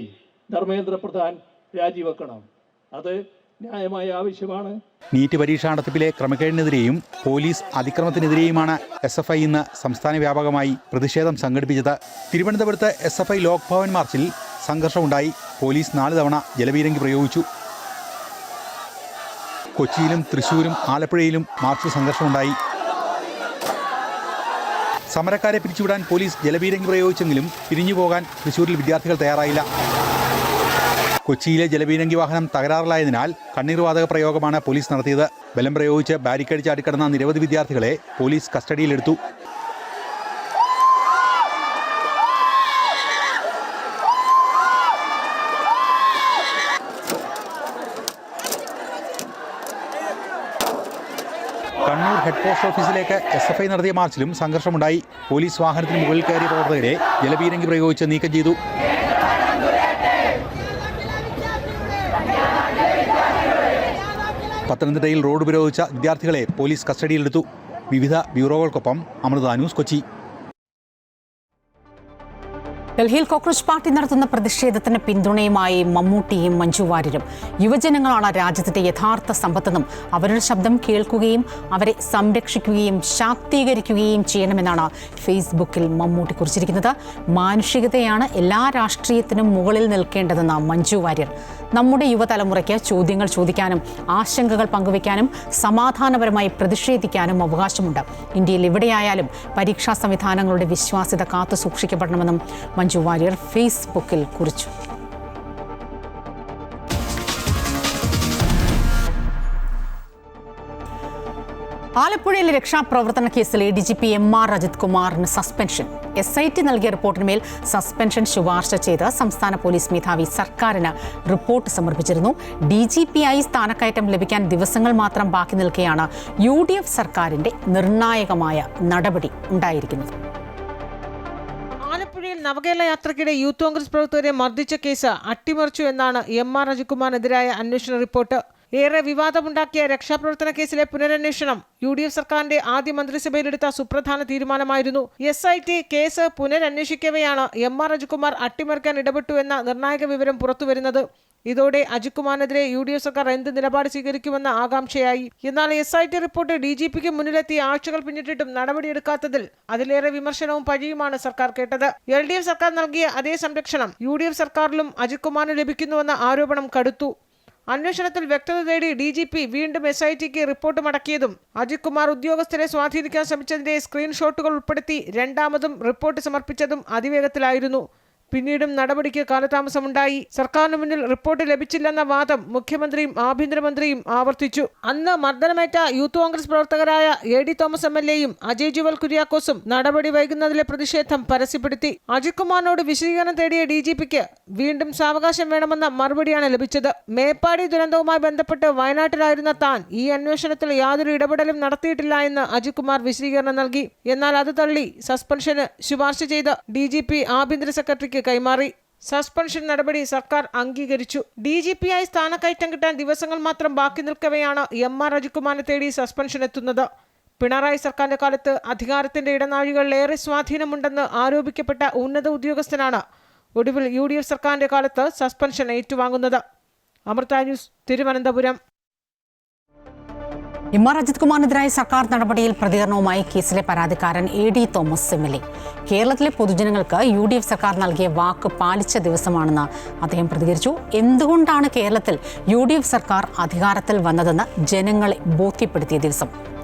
ധർമ്മേന്ദ്ര പ്രധാൻ രാജിവെക്കണം. അത് ന്യായമായ ആവശ്യമാണ്. നീറ്റ് പരീക്ഷാ നടത്തിപ്പിലെ ക്രമക്കേടിനെതിരെയും പോലീസ് അതിക്രമത്തിനെതിരെയുമാണ് SFI ഇന്ന് സംസ്ഥാന വ്യാപകമായി പ്രതിഷേധം സംഘടിപ്പിച്ചത്. തിരുവനന്തപുരത്ത് SFI ലോക് ഭവൻ മാർച്ചിൽ സംഘർഷമുണ്ടായി. പോലീസ് 4 തവണ ജലപീരങ്കി പ്രയോഗിച്ചു. കൊച്ചിയിലും തൃശൂരും ആലപ്പുഴയിലും മാർച്ചിൽ സംഘർഷമുണ്ടായി. സമരക്കാരെ പിരിച്ചുവിടാൻ പോലീസ് ജലപീരങ്കി പ്രയോഗിച്ചെങ്കിലും പിരിഞ്ഞുപോകാൻ തൃശൂരിൽ വിദ്യാർത്ഥികൾ തയ്യാറായില്ല. കൊച്ചിയിലെ ജലപീരങ്കി വാഹനം തകരാറിലായതിനാൽ കണ്ണീർവാതക പ്രയോഗമാണ് പോലീസ് നടത്തിയത്. ബലം പ്രയോഗിച്ച് ബാരിക്കേഡ് ചാടിക്കടന്ന നിരവധി വിദ്യാർത്ഥികളെ പോലീസ് കസ്റ്റഡിയിലെടുത്തു. കണ്ണൂർ ഹെഡ് പോസ്റ്റ് ഓഫീസിലേക്ക് SFI നടത്തിയ മാർച്ചിലും സംഘർഷമുണ്ടായി. പോലീസ് വാഹനത്തിന് മുകളിൽ കയറിയ പ്രവർത്തകരെ ജലപീരങ്കി പ്രയോഗിച്ച് നീക്കം ചെയ്തു. പത്തനംതിട്ടയിൽ റോഡ് ഉപരോധിച്ച വിദ്യാർത്ഥികളെ പോലീസ് കസ്റ്റഡിയിലെടുത്തു. വിവിധ ബ്യൂറോകൾക്കൊപ്പം അമൃത ന്യൂസ്, കൊച്ചി. ഡൽഹിയിൽ കോക്രോച്ച് പാർട്ടി നടത്തുന്ന പ്രതിഷേധത്തിന് പിന്തുണയുമായി മമ്മൂട്ടിയും മഞ്ജു വാര്യരും. യുവജനങ്ങളാണ് രാജ്യത്തിന്റെ യഥാർത്ഥ സമ്പത്തെന്നും അവരുടെ ശബ്ദം കേൾക്കുകയും അവരെ സംരക്ഷിക്കുകയും ശാക്തീകരിക്കുകയും ചെയ്യണമെന്നാണ് ഫേസ്ബുക്കിൽ മമ്മൂട്ടി കുറിച്ചിരിക്കുന്നത്. മാനുഷികതയാണ് എല്ലാ രാഷ്ട്രീയത്തിനും മുകളിൽ നിൽക്കേണ്ടതെന്ന് മഞ്ജു വാര്യർ. നമ്മുടെ യുവതലമുറയ്ക്ക് ചോദ്യങ്ങൾ ചോദിക്കാനും ആശങ്കകൾ പങ്കുവയ്ക്കാനും സമാധാനപരമായി പ്രതിഷേധിക്കാനും അവകാശമുണ്ട്. ഇന്ത്യയിൽ എവിടെയായാലും പരീക്ഷാ സംവിധാനങ്ങളുടെ വിശ്വാസ്യത കാത്തു സൂക്ഷിക്കപ്പെടണമെന്നും മഞ്ജു വാര്യർ ഫേസ്ബുക്കിൽ കുറിച്ചു. ആലപ്പുഴയിലെ രക്ഷാപ്രവർത്തന കേസിൽ ADGP MR അജിത് കുമാറിന് സസ്പെൻഷൻ. SIT നൽകിയ റിപ്പോർട്ടിന്മേൽ സസ്പെൻഷൻ ശുപാർശ ചെയ്ത് സംസ്ഥാന പോലീസ് മേധാവി സർക്കാരിന് റിപ്പോർട്ട് സമർപ്പിച്ചിരുന്നു. DGP-ആയി സ്ഥാനക്കയറ്റം ലഭിക്കാൻ ദിവസങ്ങൾ മാത്രം ബാക്കി നിൽക്കെയാണ് UDF സർക്കാരിന്റെ നിർണായകമായ നടപടി ഉണ്ടായിരിക്കുന്നത്. ആലപ്പുഴയിൽ നവകേരള യാത്രയ്ക്കിടെ യൂത്ത് കോൺഗ്രസ് പ്രവർത്തകരെ മർദ്ദിച്ച കേസ് അട്ടിമറിച്ചു എന്നാണ് MR അജിത് കുമാറിനെതിരായ അന്വേഷണ റിപ്പോർട്ട്. ഏറെ വിവാദമുണ്ടാക്കിയ രക്ഷാപ്രവർത്തന കേസിലെ പുനരന്വേഷണം UDF സർക്കാരിന്റെ ആദ്യ മന്ത്രിസഭയിലെടുത്ത സുപ്രധാന തീരുമാനമായിരുന്നു. SIT കേസ് പുനരന്വേഷിക്കവെയാണ് MR അജിത് കുമാർ അട്ടിമറിക്കാൻ ഇടപെട്ടു എന്ന നിർണായക വിവരം പുറത്തുവരുന്നത്. ഇതോടെ അജിത് കുമാറിനെതിരെ UDF സർക്കാർ എന്ത് നിലപാട് സ്വീകരിക്കുമെന്ന ആകാംക്ഷയായി. എന്നാൽ SIT റിപ്പോർട്ട് DGPക്ക് മുന്നിലെത്തി ആഴ്ചകൾ പിന്നിട്ടിട്ടും നടപടിയെടുക്കാത്തതിൽ അതിലേറെ വിമർശനവും പഴിയുമാണ് സർക്കാർ കേട്ടത്. LDF സർക്കാർ നൽകിയ അതേ സംരക്ഷണം UDF സർക്കാരിലും അജിത് കുമാറിന് ലഭിക്കുന്നുവെന്ന ആരോപണം കടുത്തു. അന്വേഷണത്തിൽ വ്യക്തത തേടി DGP വീണ്ടും SITക്ക് റിപ്പോർട്ട് മടക്കിയതും അജിത് കുമാർ ഉദ്യോഗസ്ഥരെ സ്വാധീനിക്കാൻ ശ്രമിച്ചതിന്റെ സ്ക്രീൻഷോട്ടുകൾ ഉൾപ്പെടുത്തി രണ്ടാമതും റിപ്പോർട്ട് സമർപ്പിച്ചതും അതിവേഗത്തിലായിരുന്നു. പിന്നീടും നടപടിക്ക് കാലതാമസമുണ്ടായി. സർക്കാരിന് മുന്നിൽ റിപ്പോർട്ട് ലഭിച്ചില്ലെന്ന വാദം മുഖ്യമന്ത്രിയും ആഭ്യന്തരമന്ത്രിയും ആവർത്തിച്ചു. അന്ന് മർദ്ദനമേറ്റ യൂത്ത് കോൺഗ്രസ് പ്രവർത്തകരായ AD തോമസ് MLAയും അജയ് ജുവൽ കുര്യാക്കോസും നടപടി വൈകുന്നതിലെ പ്രതിഷേധം പരസ്യപ്പെടുത്തി. അജിത് കുമാറിനോട് വിശദീകരണം തേടിയ DGPക്ക് വീണ്ടും സാവകാശം വേണമെന്ന മറുപടിയാണ് ലഭിച്ചത്. മേപ്പാടി ദുരന്തവുമായി ബന്ധപ്പെട്ട് വയനാട്ടിലായിരുന്ന താൻ ഈ അന്വേഷണത്തിൽ യാതൊരു ഇടപെടലും നടത്തിയിട്ടില്ല എന്ന് അജിത് കുമാർ വിശദീകരണം നൽകി. എന്നാൽ അത് തള്ളി സസ്പെൻഷന് ശുപാർശ ചെയ്ത് DGP ആഭ്യന്തര സെക്രട്ടറിക്ക് കൈമാറി. സസ്പെൻഷൻ നടപടി സർക്കാർ അംഗീകരിച്ചു. DGP-ആയി സ്ഥാനക്കയറ്റം കിട്ടാൻ ദിവസങ്ങൾ മാത്രം ബാക്കി നിൽക്കവെയാണ് MR അജിത് കുമാറിനെ തേടി സസ്പെൻഷൻ എത്തുന്നത്. പിണറായി സർക്കാരിന്റെ കാലത്ത് അധികാരത്തിന്റെ ഇടനാഴികളിൽ ഏറെ സ്വാധീനമുണ്ടെന്ന് ആരോപിക്കപ്പെട്ട ഉന്നത ഉദ്യോഗസ്ഥനാണ് ഒടുവിൽ UDF സർക്കാരിന്റെ കാലത്ത് സസ്പെൻഷൻ ഏറ്റുവാങ്ങുന്നത്. അമൃത ന്യൂസ്, തിരുവനന്തപുരം. MR അജിത് കുമാറിനെതിരായ സർക്കാർ നടപടിയിൽ പ്രതികരണവുമായി കേസിലെ പരാതിക്കാരൻ AD തോമസ് MLA. കേരളത്തിലെ പൊതുജനങ്ങൾക്ക് UDF സർക്കാർ നൽകിയ വാക്ക് പാലിച്ച ദിവസമാണെന്ന് അദ്ദേഹം പ്രതികരിച്ചു. എന്തുകൊണ്ടാണ് കേരളത്തിൽ UDF സർക്കാർ അധികാരത്തിൽ വന്നതെന്ന് ജനങ്ങളെ ബോധ്യപ്പെടുത്തിയ ദിവസം.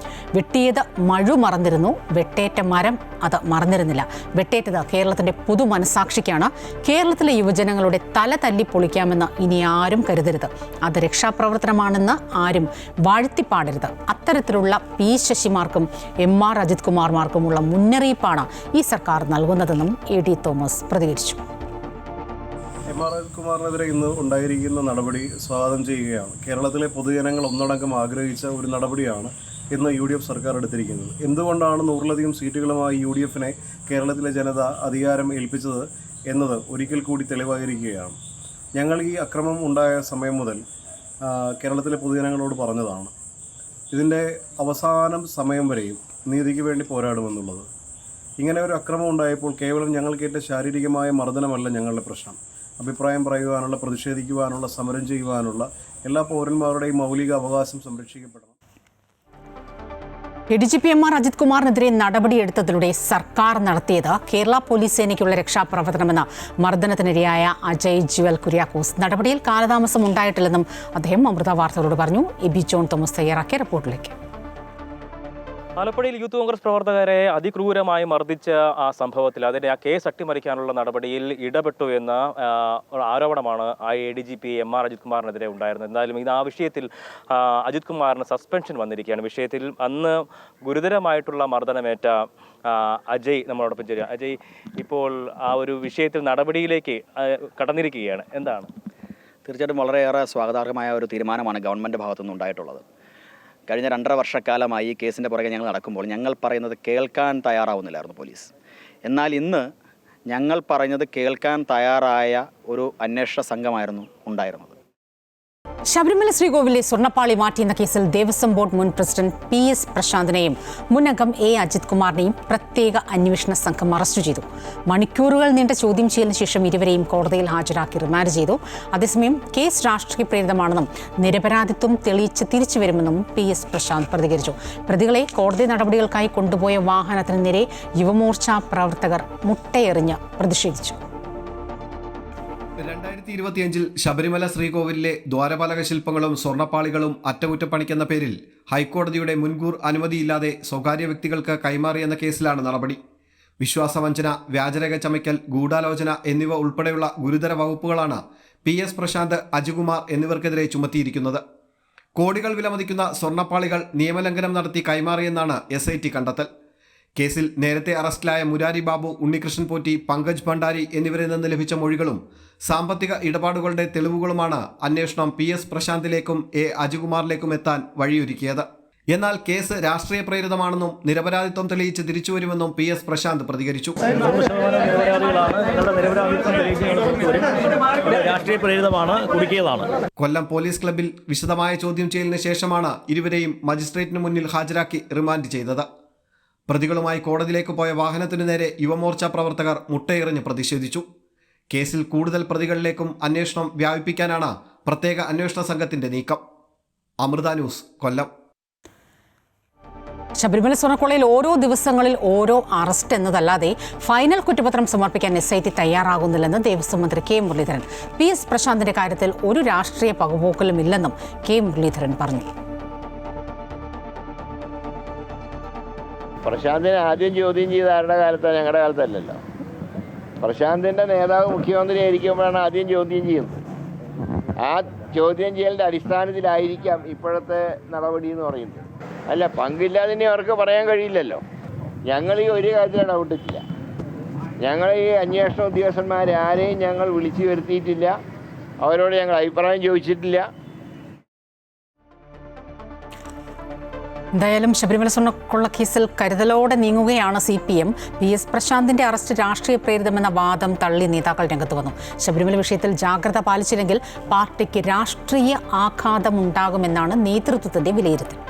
വെട്ടിയത് മഴു മറന്നിരുന്നു, വെട്ടേറ്റ മരം അത് മറന്നിരുന്നില്ല. വെട്ടേറ്റത് കേരളത്തിന്റെ പൊതു മനസാക്ഷിക്കാണ്. കേരളത്തിലെ യുവജനങ്ങളുടെ തല തല്ലി പൊളിക്കാമെന്ന് ഇനി ആരും കരുതരുത്. അത് രക്ഷാപ്രവർത്തനമാണെന്ന് ആരും വാഴ്ത്തിപ്പാടരുത്. അത്തരത്തിലുള്ള പി ശശിമാർക്കും MR അജിത് കുമാർമാർക്കുമുള്ള മുന്നറിയിപ്പാണ് ഈ സർക്കാർ നൽകുന്നതെന്നും AD തോമസ് പ്രതികരിച്ചു. MR അജിത് കുമാറിനെതിരെ ഇന്ന് ഉണ്ടായിരിക്കുന്ന നടപടി സ്വാഗതം ചെയ്യുകയാണ്. കേരളത്തിലെ പൊതുജനങ്ങൾ ഒന്നടങ്കം ആഗ്രഹിച്ച ഒരു നടപടിയാണ് ഇന്ന് UDF സർക്കാർ എടുത്തിരിക്കുന്നത്. എന്തുകൊണ്ടാണ് 100-ലധികം സീറ്റുകളുമായി UDFനെ കേരളത്തിലെ ജനത അധികാരം ഏൽപ്പിച്ചത് എന്നത് ഒരിക്കൽ കൂടി തെളിവായിരിക്കുകയാണ്. ഞങ്ങൾ ഈ അക്രമം ഉണ്ടായ സമയം മുതൽ കേരളത്തിലെ പൊതുജനങ്ങളോട് പറഞ്ഞതാണ്, ഇതിൻ്റെ അവസാനം സമയം വരെയും നീതിക്ക് വേണ്ടി പോരാടുമെന്നുള്ളത്. ഇങ്ങനെ ഒരു അക്രമം ഉണ്ടായപ്പോൾ കേവലം ഞങ്ങൾക്കേറ്റ ശാരീരികമായ മർദ്ദനമല്ല ഞങ്ങളുടെ പ്രശ്നം. അഭിപ്രായം പറയുവാനുള്ള, പ്രതിഷേധിക്കുവാനുള്ള, സമരം ചെയ്യുവാനുള്ള എല്ലാ പൗരന്മാരുടെയും മൗലിക അവകാശം സംരക്ഷിക്കപ്പെടണം. ADGP MR അജിത് കുമാറിനെതിരെ നടപടിയെടുത്തതിലൂടെ സർക്കാർ നടത്തിയത് കേരള പോലീസ് സേനയ്ക്കുള്ള രക്ഷാപ്രവർത്തനമെന്ന് മർദ്ദനത്തിനിരയായ അജയ് ജ്വൽ കുര്യാക്കോസ്. നടപടിയിൽ കാലതാമസം ഉണ്ടായിട്ടില്ലെന്നും അദ്ദേഹം അമൃത വാർത്തകളോട് പറഞ്ഞു. എബി ജോൺ തോമസ് തയ്യാറാക്കിയ റിപ്പോർട്ടിലേക്ക്. ആലപ്പുഴയിൽ യൂത്ത് കോൺഗ്രസ് പ്രവർത്തകരെ അതിക്രൂരമായി മർദ്ദിച്ച ആ സംഭവത്തിൽ അതിൻ്റെ ആ കേസ് അട്ടിമറിക്കാനുള്ള നടപടിയിൽ ഇടപെട്ടു എന്ന ആരോപണമാണ് ADGP MR അജിത് കുമാറിനെതിരെ ഉണ്ടായിരുന്നത്. എന്തായാലും ഇത് ആ വിഷയത്തിൽ അജിത് കുമാറിന് സസ്പെൻഷൻ വന്നിരിക്കുകയാണ്. വിഷയത്തിൽ അന്ന് ഗുരുതരമായിട്ടുള്ള മർദ്ദനമേറ്റ അജയ് നമ്മളോടൊപ്പം ചേരുക. അജയ്, ഇപ്പോൾ ആ ഒരു വിഷയത്തിൽ നടപടിയിലേക്ക് കടന്നിരിക്കുകയാണ്, എന്താണ്? തീർച്ചയായിട്ടും വളരെയേറെ സ്വാഗതാർഹമായ ഒരു തീരുമാനമാണ് ഗവൺമെൻറ് ഭാഗത്തുനിന്ന് ഉണ്ടായിട്ടുള്ളത്. കഴിഞ്ഞ 2.5 വർഷക്കാലമായി ഈ കേസിൻ്റെ പുറകെ ഞങ്ങൾ നടക്കുമ്പോൾ ഞങ്ങൾ പറയുന്നത് കേൾക്കാൻ തയ്യാറാവുന്നില്ലായിരുന്നു പോലീസ്. എന്നാൽ ഇന്ന് ഞങ്ങൾ പറഞ്ഞത് കേൾക്കാൻ തയ്യാറായ ഒരു അന്വേഷണ സംഘമായിരുന്നു ഉണ്ടായിരുന്നത്. ശബരിമല ശ്രീകോവിലെ സ്വർണ്ണപ്പാളി മാറ്റിയെന്ന കേസിൽ ദേവസ്വം ബോർഡ് മുൻ പ്രസിഡന്റ് PS പ്രശാന്തിനെയും മുൻ അംഗം A അജിത് കുമാറിനെയും പ്രത്യേക അന്വേഷണ സംഘം അറസ്റ്റ് ചെയ്തു. മണിക്കൂറുകൾ നീണ്ട ചോദ്യം ചെയ്യലിന് ശേഷം ഇരുവരെയും കോടതിയിൽ ഹാജരാക്കി റിമാൻഡ് ചെയ്തു. അതേസമയം കേസ് രാഷ്ട്രീയ പ്രേരിതമാണെന്നും നിരപരാധിത്വം തെളിയിച്ച് തിരിച്ചുവരുമെന്നും PS പ്രശാന്ത് പ്രതികരിച്ചു. പ്രതികളെ കോടതി നടപടികൾക്കായി കൊണ്ടുപോയ വാഹനത്തിന് നേരെ യുവമോർച്ച പ്രവർത്തകർ മുട്ടയെറിഞ്ഞ് പ്രതിഷേധിച്ചു. 2025 ശബരിമല ശ്രീകോവിലിലെ ദ്വാരപാലക ശില്പങ്ങളും സ്വർണ്ണപ്പാളികളും അറ്റകുറ്റപ്പണിക്കെന്ന പേരിൽ ഹൈക്കോടതിയുടെ മുൻകൂർ അനുമതിയില്ലാതെ സ്വകാര്യ വ്യക്തികൾക്ക് കൈമാറിയെന്ന കേസിലാണ് നടപടി. വിശ്വാസവഞ്ചന, വ്യാജരേഖ ചമയ്ക്കൽ, ഗൂഢാലോചന എന്നിവ ഉൾപ്പെടെയുള്ള ഗുരുതര വകുപ്പുകളാണ് PS പ്രശാന്ത്, അജികുമാർ എന്നിവർക്കെതിരെ ചുമത്തിയിരിക്കുന്നത്. കോടികൾ വിലമതിക്കുന്ന സ്വർണ്ണപ്പാളികൾ നിയമലംഘനം നടത്തി കൈമാറിയെന്നാണ് SIT കണ്ടെത്തൽ. കേസിൽ നേരത്തെ അറസ്റ്റിലായ മുരാരി ബാബു, ഉണ്ണികൃഷ്ണൻ പോറ്റി, പങ്കജ് ഭണ്ഡാരി എന്നിവരിൽ നിന്ന് ലഭിച്ച മൊഴികളും സാമ്പത്തിക ഇടപാടുകളുടെ തെളിവുകളുമാണ് അന്വേഷണം PS പ്രശാന്തിലേക്കും A അജികുമാറിലേക്കും എത്താൻ വഴിയൊരുക്കിയത്. എന്നാൽ കേസ് രാഷ്ട്രീയ പ്രേരിതമാണെന്നും നിരപരാധിത്വം തെളിയിച്ച് തിരിച്ചുവരുമെന്നും PS പ്രശാന്ത് പ്രതികരിച്ചു. കൊല്ലം പോലീസ് ക്ലബ്ബിൽ വിശദമായ ചോദ്യം ചെയ്യലിന് ശേഷമാണ് ഇരുവരെയും മജിസ്ട്രേറ്റിന് മുന്നിൽ ഹാജരാക്കി റിമാൻഡ് ചെയ്തത്. പ്രതികളുമായി കോടതിയിലേക്ക് പോയ വാഹനത്തിനു നേരെ യുവമോർച്ച പ്രവർത്തകർ മുട്ടയെറിഞ്ഞ് പ്രതിഷേധിച്ചു. കേസിൽ കൂടുതൽ പ്രതികളിലേക്കും അന്വേഷണം വ്യാപിപ്പിക്കാനാണ് പ്രത്യേക അന്വേഷണ സംഘത്തിന്റെ നീക്കം. അമൃത ന്യൂസ്, കൊല്ലം. ശബരിമല സ്വർണ്ണക്കൊള്ളയിൽ ഓരോ ദിവസങ്ങളിൽ ഓരോ അറസ്റ്റ് എന്നതല്ലാതെ ഫൈനൽ കുറ്റപത്രം സമർപ്പിക്കാൻ SIT തയ്യാറാകുന്നില്ലെന്ന് ദേവസ്വം മന്ത്രി K മുരളീധരൻ. PS പ്രശാന്തിന്റെ കാര്യത്തിൽ ഒരു രാഷ്ട്രീയ പകപോക്കലും ഇല്ലെന്നും K മുരളീധരൻ പറഞ്ഞു. പ്രശാന്തിനെ ആദ്യം ചോദ്യം ചെയ്ത ആരുടെ കാലത്താണ്? ഞങ്ങളുടെ കാലത്തല്ലല്ലോ. പ്രശാന്തിൻ്റെ നേതാവ് മുഖ്യമന്ത്രി ആയിരിക്കുമ്പോഴാണ് ആദ്യം ചോദ്യം ചെയ്യുന്നത്. ആ ചോദ്യം ചെയ്യലിൻ്റെ അടിസ്ഥാനത്തിലായിരിക്കാം ഇപ്പോഴത്തെ നടപടി എന്ന് പറയുന്നത്. അല്ല, പങ്കില്ലാതിനെ അവർക്ക് പറയാൻ കഴിയില്ലല്ലോ. ഞങ്ങൾ ഈ ഒരു കാര്യത്തിൽ ഇടപെട്ടിട്ടില്ല. ഞങ്ങൾ ഈ അന്വേഷണ ഉദ്യോഗസ്ഥന്മാരെ ആരെയും ഞങ്ങൾ വിളിച്ചു വരുത്തിയിട്ടില്ല. അവരോട് ഞങ്ങൾ അഭിപ്രായം ചോദിച്ചിട്ടില്ല. എന്തായാലും ശബരിമല സ്വർണ്ണക്കൊള്ള കേസിൽ കരുതലോടെ നീങ്ങുകയാണ് CPM. PS പ്രശാന്തിന്റെ അറസ്റ്റ് രാഷ്ട്രീയ പ്രേരിതമെന്ന വാദം തള്ളി നേതാക്കൾ രംഗത്ത് വന്നു. ശബരിമല വിഷയത്തിൽ ജാഗ്രത പാലിച്ചില്ലെങ്കിൽ പാർട്ടിക്ക് രാഷ്ട്രീയ ആഘാതമുണ്ടാകുമെന്നാണ് നേതൃത്വത്തിന്റെ വിലയിരുത്തൽ.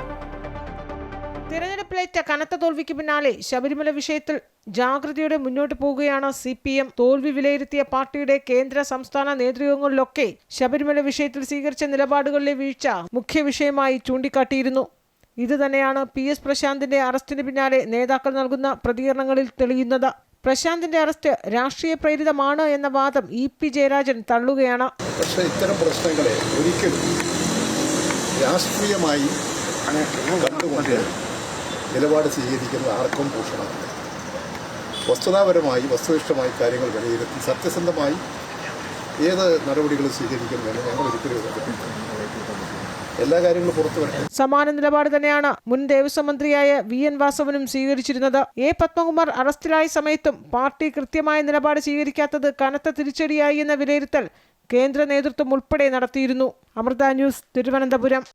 തിരഞ്ഞെടുപ്പിലേറ്റ കനത്ത തോൽവിക്ക് പിന്നാലെ ശബരിമല വിഷയത്തിൽ ജാഗ്രതയോടെ മുന്നോട്ട് പോവുകയാണ് CPM. തോൽവി വിലയിരുത്തിയ പാർട്ടിയുടെ കേന്ദ്ര സംസ്ഥാന നേതൃത്വങ്ങളിലൊക്കെ ശബരിമല വിഷയത്തിൽ സ്വീകരിച്ച നിലപാടുകളിലെ വീഴ്ച മുഖ്യ വിഷയമായി ചൂണ്ടിക്കാട്ടിയിരുന്നു. ഇത് തന്നെയാണ് PS പ്രശാന്തിന്റെ അറസ്റ്റിന് പിന്നാലെ നേതാക്കൾ നൽകുന്ന പ്രതികരണങ്ങളിൽ തെളിയുന്നത്. പ്രശാന്തിന്റെ അറസ്റ്റ് രാഷ്ട്രീയ പ്രേരിതമാണ് എന്ന വാദം EP ജയരാജൻ തള്ളുകയാണ്. പക്ഷേ ഇത്തരം പ്രശ്നങ്ങളെ ഒരിക്കലും രാഷ്ട്രീയമായി കണ്ടുകൊണ്ട് നിലപാട് സ്വീകരിക്കുന്നത് ആർക്കും ഭൂഷണമല്ല. വസ്തുതാപരമായി വസ്തുനിഷ്ഠമായി കാര്യങ്ങൾ വിലയിരുത്തി സത്യസന്ധമായി ഏത് നടപടികൾ സ്വീകരിക്കുമെന്ന് ഞങ്ങൾ ഒരിക്കലും എതിർത്തിട്ടില്ല. എല്ലാ കാര്യങ്ങളും പുറത്തു വരട്ടെ. സമാന നിലപാട് തന്നെയാണ് മുൻ ദേവസ്വം മന്ത്രിയായ VN വാസവനും സ്വീകരിച്ചിരുന്നത്. A. പത്മകുമാർ അറസ്റ്റിലായ സമയത്തും പാർട്ടി കൃത്യമായ നിലപാട് സ്വീകരിക്കാത്തത് കനത്ത തിരിച്ചടിയായി എന്ന വിലയിരുത്തൽ കേന്ദ്ര നേതൃത്വം ഉൾപ്പെടെ നടത്തിയിരുന്നു. അമൃത ന്യൂസ്, തിരുവനന്തപുരം.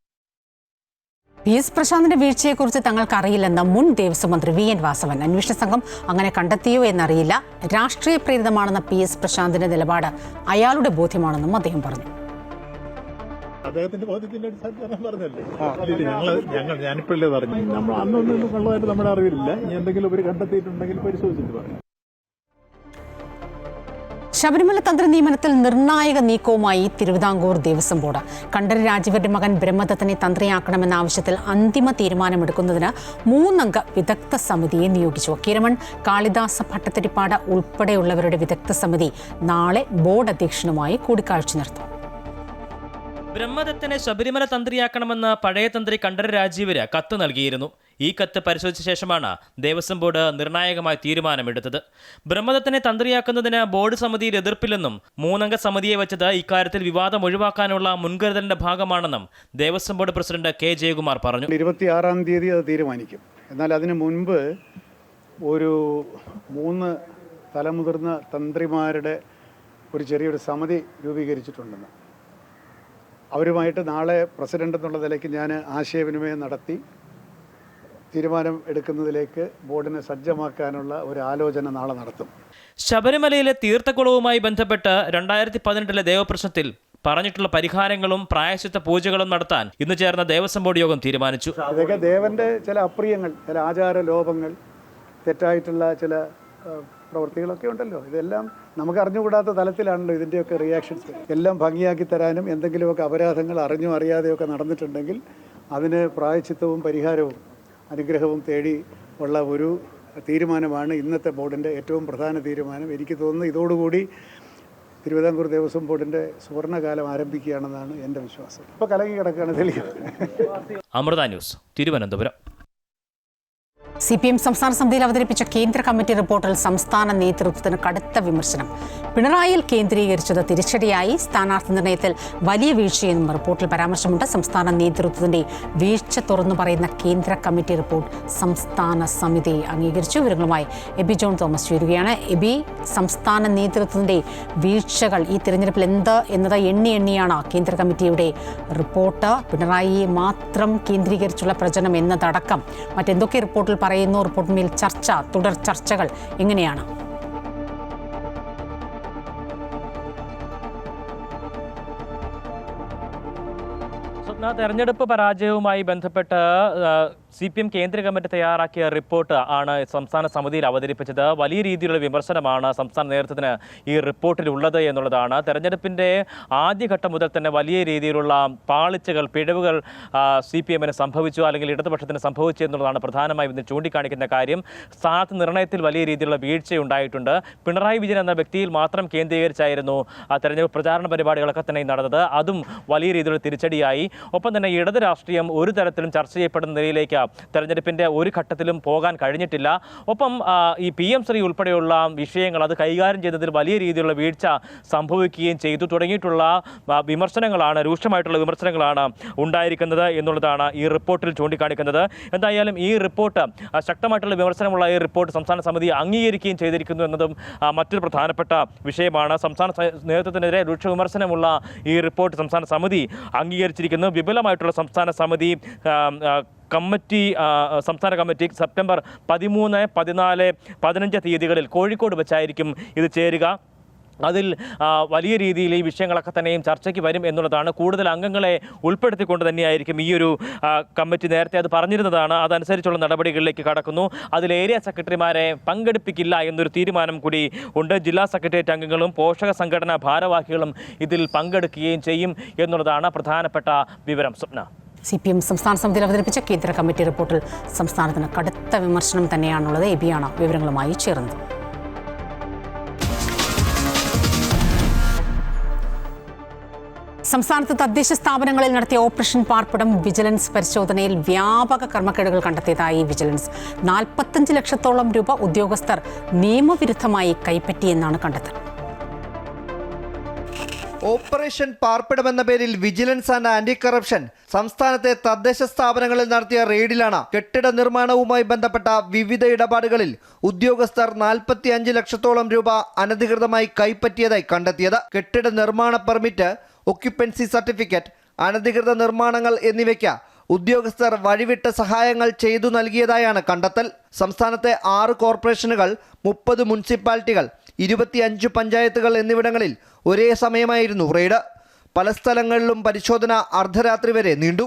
PS പ്രശാന്തിന്റെ വീഴ്ചയെക്കുറിച്ച് തങ്ങൾക്കറിയില്ലെന്ന് മുൻ ദേവസ്വം മന്ത്രി VN വാസവൻ. അന്വേഷണ സംഘം അങ്ങനെ കണ്ടെത്തിയോ എന്നറിയില്ല. രാഷ്ട്രീയ പ്രേരിതമാണെന്ന PS പ്രശാന്തിന്റെ നിലപാട് അയാളുടെ ബോധ്യമാണെന്നും അദ്ദേഹം പറഞ്ഞു. അദ്ദേഹത്തിന്റെ ബോധ്യത്തിന്റെ അടിസ്ഥാനത്തിൽ പറഞ്ഞല്ലേ ഞാനിപ്പോഴല്ലേ പറഞ്ഞു. നമ്മൾ അന്നൊന്നും കള്ളതായിട്ട് നമ്മുടെ അറിവില്ല. ഇനി എന്തെങ്കിലും ഇവർ കണ്ടെത്തിയിട്ടുണ്ടെങ്കിൽ പരിശോധിച്ചിട്ട് പറയാം. ശബരിമല തന്ത്രി നിയമനത്തിൽ നിർണായക നീക്കവുമായി തിരുവിതാംകൂർ ദേവസ്വം ബോർഡ്. കണ്ഠരര് രാജീവരുടെ മകൻ ബ്രഹ്മദത്തനെ തന്ത്രിയാക്കണമെന്ന ആവശ്യത്തിൽ അന്തിമ തീരുമാനമെടുക്കുന്നതിന് 3 അംഗ വിദഗ്ധ സമിതിയെ നിയോഗിച്ചു. കിരമൺ, കാളിദാസ ഭട്ടത്തിരിപ്പാട് ഉൾപ്പെടെയുള്ളവരുടെ വിദഗ്ധ സമിതി നാളെ ബോർഡ് അധ്യക്ഷനുമായി കൂടിക്കാഴ്ച നടത്തും. ബ്രഹ്മദത്തനെ ശബരിമല തന്ത്രിയാക്കണമെന്ന് പഴയ തന്ത്രി കണ്ഠരര് രാജീവര് കത്ത് നൽകിയിരുന്നു. ഈ കത്ത് പരിശോധിച്ച ശേഷമാണ് ദേവസ്വം ബോർഡ് നിർണായകമായ തീരുമാനമെടുത്തത്. ബ്രഹ്മദത്തനെ തന്ത്രിയാക്കുന്നതിന് ബോർഡ് സമിതിയിൽ എതിർപ്പില്ലെന്നും 3 അംഗ സമിതിയെ വെച്ചത് ഇക്കാര്യത്തിൽ വിവാദം ഒഴിവാക്കാനുള്ള മുൻകരുതലിന്റെ ഭാഗമാണെന്നും Devaswom board president K. Jayakumar പറഞ്ഞു. 26-ാം തീയതി അത് തീരുമാനിക്കും. എന്നാൽ അതിനു മുൻപ് ഒരു 3 തലമുതിർന്ന തന്ത്രിമാരുടെ ഒരു ചെറിയൊരു സമിതി രൂപീകരിച്ചിട്ടുണ്ടെന്ന്. അവരുമായിട്ട് നാളെ പ്രസിഡന്റ് എന്നുള്ള നിലയ്ക്ക് ഞാൻ ആശയവിനിമയം നടത്തി തീരുമാനം എടുക്കുന്നതിലേക്ക് ബോർഡിനെ സജ്ജമാക്കാനുള്ള ഒരു ആലോചന നാളെ നടത്തും. ശബരിമലയിലെ തീർത്ഥക്കുളവുമായി ബന്ധപ്പെട്ട് 2018 ദേവപ്രശ്നത്തിൽ പറഞ്ഞിട്ടുള്ള പരിഹാരങ്ങളും പ്രായശ്ചിത്ത പൂജകളും നടത്താൻ ഇന്ന് ചേർന്ന ദേവസ്വം ബോർഡ് യോഗം തീരുമാനിച്ചു. അതൊക്കെ ദേവന്റെ ചില അപ്രിയങ്ങൾ, ചില ആചാര ലോപങ്ങൾ, തെറ്റായിട്ടുള്ള ചില പ്രവൃത്തികളൊക്കെ ഉണ്ടല്ലോ. ഇതെല്ലാം നമുക്ക് അറിഞ്ഞുകൂടാത്ത തലത്തിലാണല്ലോ ഇതിൻ്റെയൊക്കെ റിയാക്ഷൻസ്. എല്ലാം ഭംഗിയാക്കി തരാനും എന്തെങ്കിലുമൊക്കെ അപരാധങ്ങൾ അറിഞ്ഞോ അറിയാതെയൊക്കെ നടന്നിട്ടുണ്ടെങ്കിൽ അതിന് പ്രായശ്ചിത്തവും പരിഹാരവും അനുഗ്രഹവും തേടി ഉള്ള ഒരു തീരുമാനമാണ് ഇന്നത്തെ ബോർഡിൻ്റെ ഏറ്റവും പ്രധാന തീരുമാനം. എനിക്ക് തോന്നുന്നു ഇതോടുകൂടി തിരുവിതാംകൂർ ദേവസ്വം ബോർഡിൻ്റെ സുവർണ്ണകാലം ആരംഭിക്കുകയാണെന്നാണ് എൻ്റെ വിശ്വാസം. ഇപ്പോൾ കലങ്ങി കിടക്കുകയാണ് തെളിവ്. അമൃത ന്യൂസ്, തിരുവനന്തപുരം. CPM സംസ്ഥാന സമിതിയിൽ അവതരിപ്പിച്ച കേന്ദ്ര കമ്മിറ്റി റിപ്പോർട്ടിൽ സംസ്ഥാന നേതൃത്വത്തിന് കടുത്ത വിമർശനം. പിണറായിയിൽ കേന്ദ്രീകരിച്ചത് തിരിച്ചടിയായി. സ്ഥാനാർത്ഥി നിർണയത്തിൽ വലിയ വീഴ്ചയെന്നും റിപ്പോർട്ടിൽ പരാമർശമുണ്ട്. സംസ്ഥാന നേതൃത്വത്തിന്റെ വീഴ്ച തുറന്നു പറയുന്ന കേന്ദ്ര കമ്മിറ്റി റിപ്പോർട്ട് സംസ്ഥാന സമിതി അംഗീകരിച്ചു. വിവരങ്ങളുമായി എബി ജോൺ തോമസ് ചേരുകയാണ്. എബി, സംസ്ഥാന നേതൃത്വത്തിന്റെ വീഴ്ചകൾ ഈ തിരഞ്ഞെടുപ്പിൽ എന്ത് എന്നത് എണ്ണിയാണ് കേന്ദ്ര കമ്മിറ്റിയുടെ റിപ്പോർട്ട്. പിണറായിയെ മാത്രം കേന്ദ്രീകരിച്ചുള്ള പ്രചരണം എന്നതടക്കം മറ്റെന്തൊക്കെ റിപ്പോർട്ടിൽ പറയുന്നു? റിപ്പോർട്ടിന്മേൽ തുടർ ചർച്ചകൾ എങ്ങനെയാണ്? തെരഞ്ഞെടുപ്പ് പരാജയവുമായി ബന്ധപ്പെട്ട് CPM കേന്ദ്ര കമ്മിറ്റി തയ്യാറാക്കിയ റിപ്പോർട്ട് ആണ് സംസ്ഥാന സമിതിയിൽ അവതരിപ്പിച്ചത്. വലിയ രീതിയിലുള്ള വിമർശനമാണ് സംസ്ഥാന നേതൃത്വത്തിന് ഈ റിപ്പോർട്ടിൽ ഉള്ളത് എന്നുള്ളതാണ്. തെരഞ്ഞെടുപ്പിൻ്റെ ആദ്യഘട്ടം മുതൽ തന്നെ വലിയ രീതിയിലുള്ള പാളിച്ചകൾ, പിഴവുകൾ CPM-ന് സംഭവിച്ചു, അല്ലെങ്കിൽ ഇടതുപക്ഷത്തിന് സംഭവിച്ചു എന്നുള്ളതാണ് പ്രധാനമായും ഇതിന് ചൂണ്ടിക്കാണിക്കുന്ന കാര്യം. സ്ഥാനാർത്ഥി നിർണയത്തിൽ വലിയ രീതിയിലുള്ള വീഴ്ചയുണ്ടായിട്ടുണ്ട്. പിണറായി വിജയൻ എന്ന വ്യക്തിയിൽ മാത്രം കേന്ദ്രീകരിച്ചായിരുന്നു തെരഞ്ഞെടുപ്പ് പ്രചാരണ പരിപാടികളൊക്കെ തന്നെ നടന്നത്. അതും വലിയ രീതിയിലുള്ള തിരിച്ചടിയായി. ഒപ്പം തന്നെ ഇടത് രാഷ്ട്രീയം ഒരു തരത്തിലും ചർച്ച ചെയ്യപ്പെടുന്ന നിലയിലേക്ക് തെരഞ്ഞെടുപ്പിൻ്റെ ഒരു ഘട്ടത്തിലും പോകാൻ കഴിഞ്ഞിട്ടില്ല. ഒപ്പം ഈ PM ശ്രീ ഉൾപ്പെടെയുള്ള വിഷയങ്ങൾ അത് കൈകാര്യം ചെയ്യുന്നതിൽ വലിയ രീതിയിലുള്ള വീഴ്ച സംഭവിക്കുകയും ചെയ്തു തുടങ്ങിയിട്ടുള്ള വിമർശനങ്ങളാണ്, രൂക്ഷമായിട്ടുള്ള വിമർശനങ്ങളാണ് ഉണ്ടായിരിക്കുന്നത് എന്നുള്ളതാണ് ഈ റിപ്പോർട്ടിൽ ചൂണ്ടിക്കാണിക്കുന്നത്. എന്തായാലും ഈ റിപ്പോർട്ട്, ശക്തമായിട്ടുള്ള വിമർശനമുള്ള ഈ റിപ്പോർട്ട് സംസ്ഥാന സമിതി അംഗീകരിക്കുകയും ചെയ്തിരിക്കുന്നു എന്നതും മറ്റൊരു പ്രധാനപ്പെട്ട വിഷയമാണ്. സംസ്ഥാന നേതൃത്വത്തിനെതിരെ രൂക്ഷ വിമർശനമുള്ള ഈ റിപ്പോർട്ട് സംസ്ഥാന സമിതി അംഗീകരിച്ചിരിക്കുന്നു. വിപുലമായിട്ടുള്ള സംസ്ഥാന സമിതി സംസ്ഥാന കമ്മിറ്റി സെപ്റ്റംബർ 13, 14, 15 തീയതികളിൽ കോഴിക്കോട് വെച്ചായിരിക്കും ഇത് ചേരുക. അതിൽ വലിയ രീതിയിൽ ഈ വിഷയങ്ങളൊക്കെ തന്നെയും ചർച്ചയ്ക്ക് വരും എന്നുള്ളതാണ്. കൂടുതൽ അംഗങ്ങളെ ഉൾപ്പെടുത്തിക്കൊണ്ട് തന്നെയായിരിക്കും ഈ ഒരു കമ്മിറ്റി, നേരത്തെ അത് പറഞ്ഞിരുന്നതാണ്. അതനുസരിച്ചുള്ള നടപടികളിലേക്ക് കടക്കുന്നു. അതിൽ ഏരിയ സെക്രട്ടറിമാരെ പങ്കെടുപ്പിക്കില്ല എന്നൊരു തീരുമാനം കൂടി ഉണ്ട്. ജില്ലാ സെക്രട്ടേറിയറ്റ് അംഗങ്ങളും പോഷക സംഘടനാ ഭാരവാഹികളും ഇതിൽ പങ്കെടുക്കുകയും ചെയ്യും എന്നുള്ളതാണ് പ്രധാനപ്പെട്ട വിവരം. സ്വപ്ന. CPM സംസ്ഥാന സമിതിയിൽ അവതരിപ്പിച്ച കേന്ദ്ര കമ്മിറ്റി റിപ്പോർട്ടിൽ സംസ്ഥാനത്തിന് കടുത്ത വിമർശനം തന്നെയാണുള്ളത്. എബിയാണ് വിവരങ്ങളുമായി ചേർന്നത്. സംസ്ഥാനത്ത് തദ്ദേശ സ്ഥാപനങ്ങളിൽ നടത്തിയ ഓപ്പറേഷൻ പാർപ്പിടം വിജിലൻസ് പരിശോധനയിൽ വ്യാപക ക്രമക്കേടുകൾ കണ്ടെത്തിയതായി വിജിലൻസ്. 45 ലക്ഷത്തോളം രൂപ ഉദ്യോഗസ്ഥർ നിയമവിരുദ്ധമായി കൈപ്പറ്റിയെന്നാണ് കണ്ടെത്തൽ. ഓപ്പറേഷൻ പാർപ്പിടം എന്ന പേരിൽ വിജിലൻസ് ആൻഡ് ആന്റി കറപ്ഷൻ സംസ്ഥാനത്തെ തദ്ദേശ സ്ഥാപനങ്ങളിൽ നടത്തിയ റെയ്ഡിലാണ് കെട്ടിട നിർമ്മാണവുമായി ബന്ധപ്പെട്ട വിവിധ ഇടപാടുകളിൽ ഉദ്യോഗസ്ഥർ 45 ലക്ഷത്തോളം രൂപ അനധികൃതമായി കൈപ്പറ്റിയതായി കണ്ടെത്തിയത്. കെട്ടിട നിർമ്മാണ പെർമിറ്റ്, ഒക്യുപ്പൻസി സർട്ടിഫിക്കറ്റ്, അനധികൃത നിർമ്മാണങ്ങൾ എന്നിവയ്ക്ക് ഉദ്യോഗസ്ഥർ വഴിവിട്ട സഹായങ്ങൾ ചെയ്തു നൽകിയതായാണ് കണ്ടെത്തൽ. സംസ്ഥാനത്തെ 6 കോർപ്പറേഷനുകൾ, 30 മുനിസിപ്പാലിറ്റികൾ, 25 പഞ്ചായത്തുകൾ എന്നിവിടങ്ങളിൽ ഒരേ സമയമായിരുന്നു റെയ്ഡ്. പല സ്ഥലങ്ങളിലും പരിശോധന അർദ്ധരാത്രി വരെ നീണ്ടു.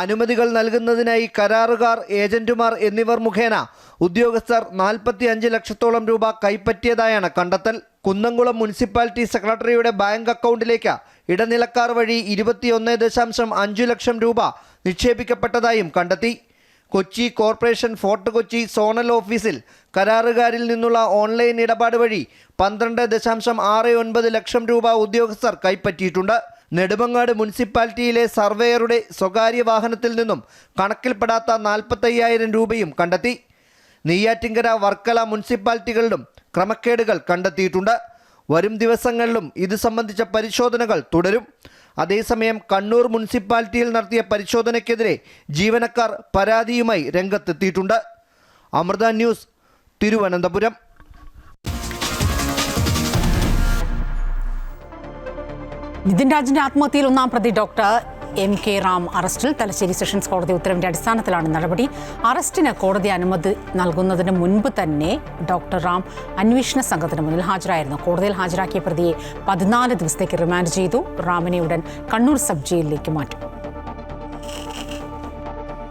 അനുമതികൾ നൽകുന്നതിനായി കരാറുകാർ, ഏജന്റുമാർ എന്നിവർ മുഖേന ഉദ്യോഗസ്ഥർ 45 ലക്ഷത്തോളം രൂപ കൈപ്പറ്റിയതായാണ് കണ്ടെത്തൽ. കുന്നംകുളം മുനിസിപ്പാലിറ്റി സെക്രട്ടറിയുടെ ബാങ്ക് അക്കൗണ്ടിലേക്ക് ഇടനിലക്കാർ വഴി 21.5 ലക്ഷം രൂപ നിക്ഷേപിക്കപ്പെട്ടതായും കണ്ടെത്തി. Kochi corporation fort Kochi zonal ഓഫീസിൽ കരാറുകാരിൽ നിന്നുള്ള ഓൺലൈൻ ഇടപാട് വഴി 12.69 ലക്ഷം രൂപ ഉദ്യോഗസ്ഥർ കൈപ്പറ്റിയിട്ടുണ്ട്. നെടുമങ്ങാട് മുനിസിപ്പാലിറ്റിയിലെ സർവേയറുടെ സ്വകാര്യ വാഹനത്തിൽ നിന്നും കണക്കിൽപ്പെടാത്ത 45,000 രൂപയും കണ്ടെത്തി. നെയ്യാറ്റിൻകര, വർക്കല മുനിസിപ്പാലിറ്റികളിലും ക്രമക്കേടുകൾ കണ്ടെത്തിയിട്ടുണ്ട്. വരും ദിവസങ്ങളിലും ഇത് സംബന്ധിച്ച പരിശോധനകൾ തുടരും. അതേസമയം കണ്ണൂർ മുനിസിപ്പാലിറ്റിയിൽ നടത്തിയ പരിശോധനയ്ക്കെതിരെ ജീവനക്കാർ പരാതിയുമായി രംഗത്തെത്തിയിട്ടുണ്ട്. അമൃത ന്യൂസ്, തിരുവനന്തപുരം. നിതിൻ രാജിന്റെ ആത്മഹത്യയിൽ 1-ാം പ്രതി ഡോക്ടർ MK റാം അറസ്റ്റിൽ. തലശ്ശേരി സെഷൻസ് കോടതി ഉത്തരവിന്റെ അടിസ്ഥാനത്തിലാണ് നടപടി. അറസ്റ്റിന് കോടതി അനുമതി നൽകുന്നതിന് മുൻപ് തന്നെ ഡോക്ടർ റാം അന്വേഷണ സംഘത്തിന് മുന്നിൽ ഹാജരായിരുന്നു. കോടതിയിൽ ഹാജരാക്കിയ പ്രതിയെ 14 ദിവസത്തേക്ക് റിമാൻഡ് ചെയ്തു. റാമിനെ ഉടൻ കണ്ണൂർ സബ് ജയിലിലേക്ക് മാറ്റും.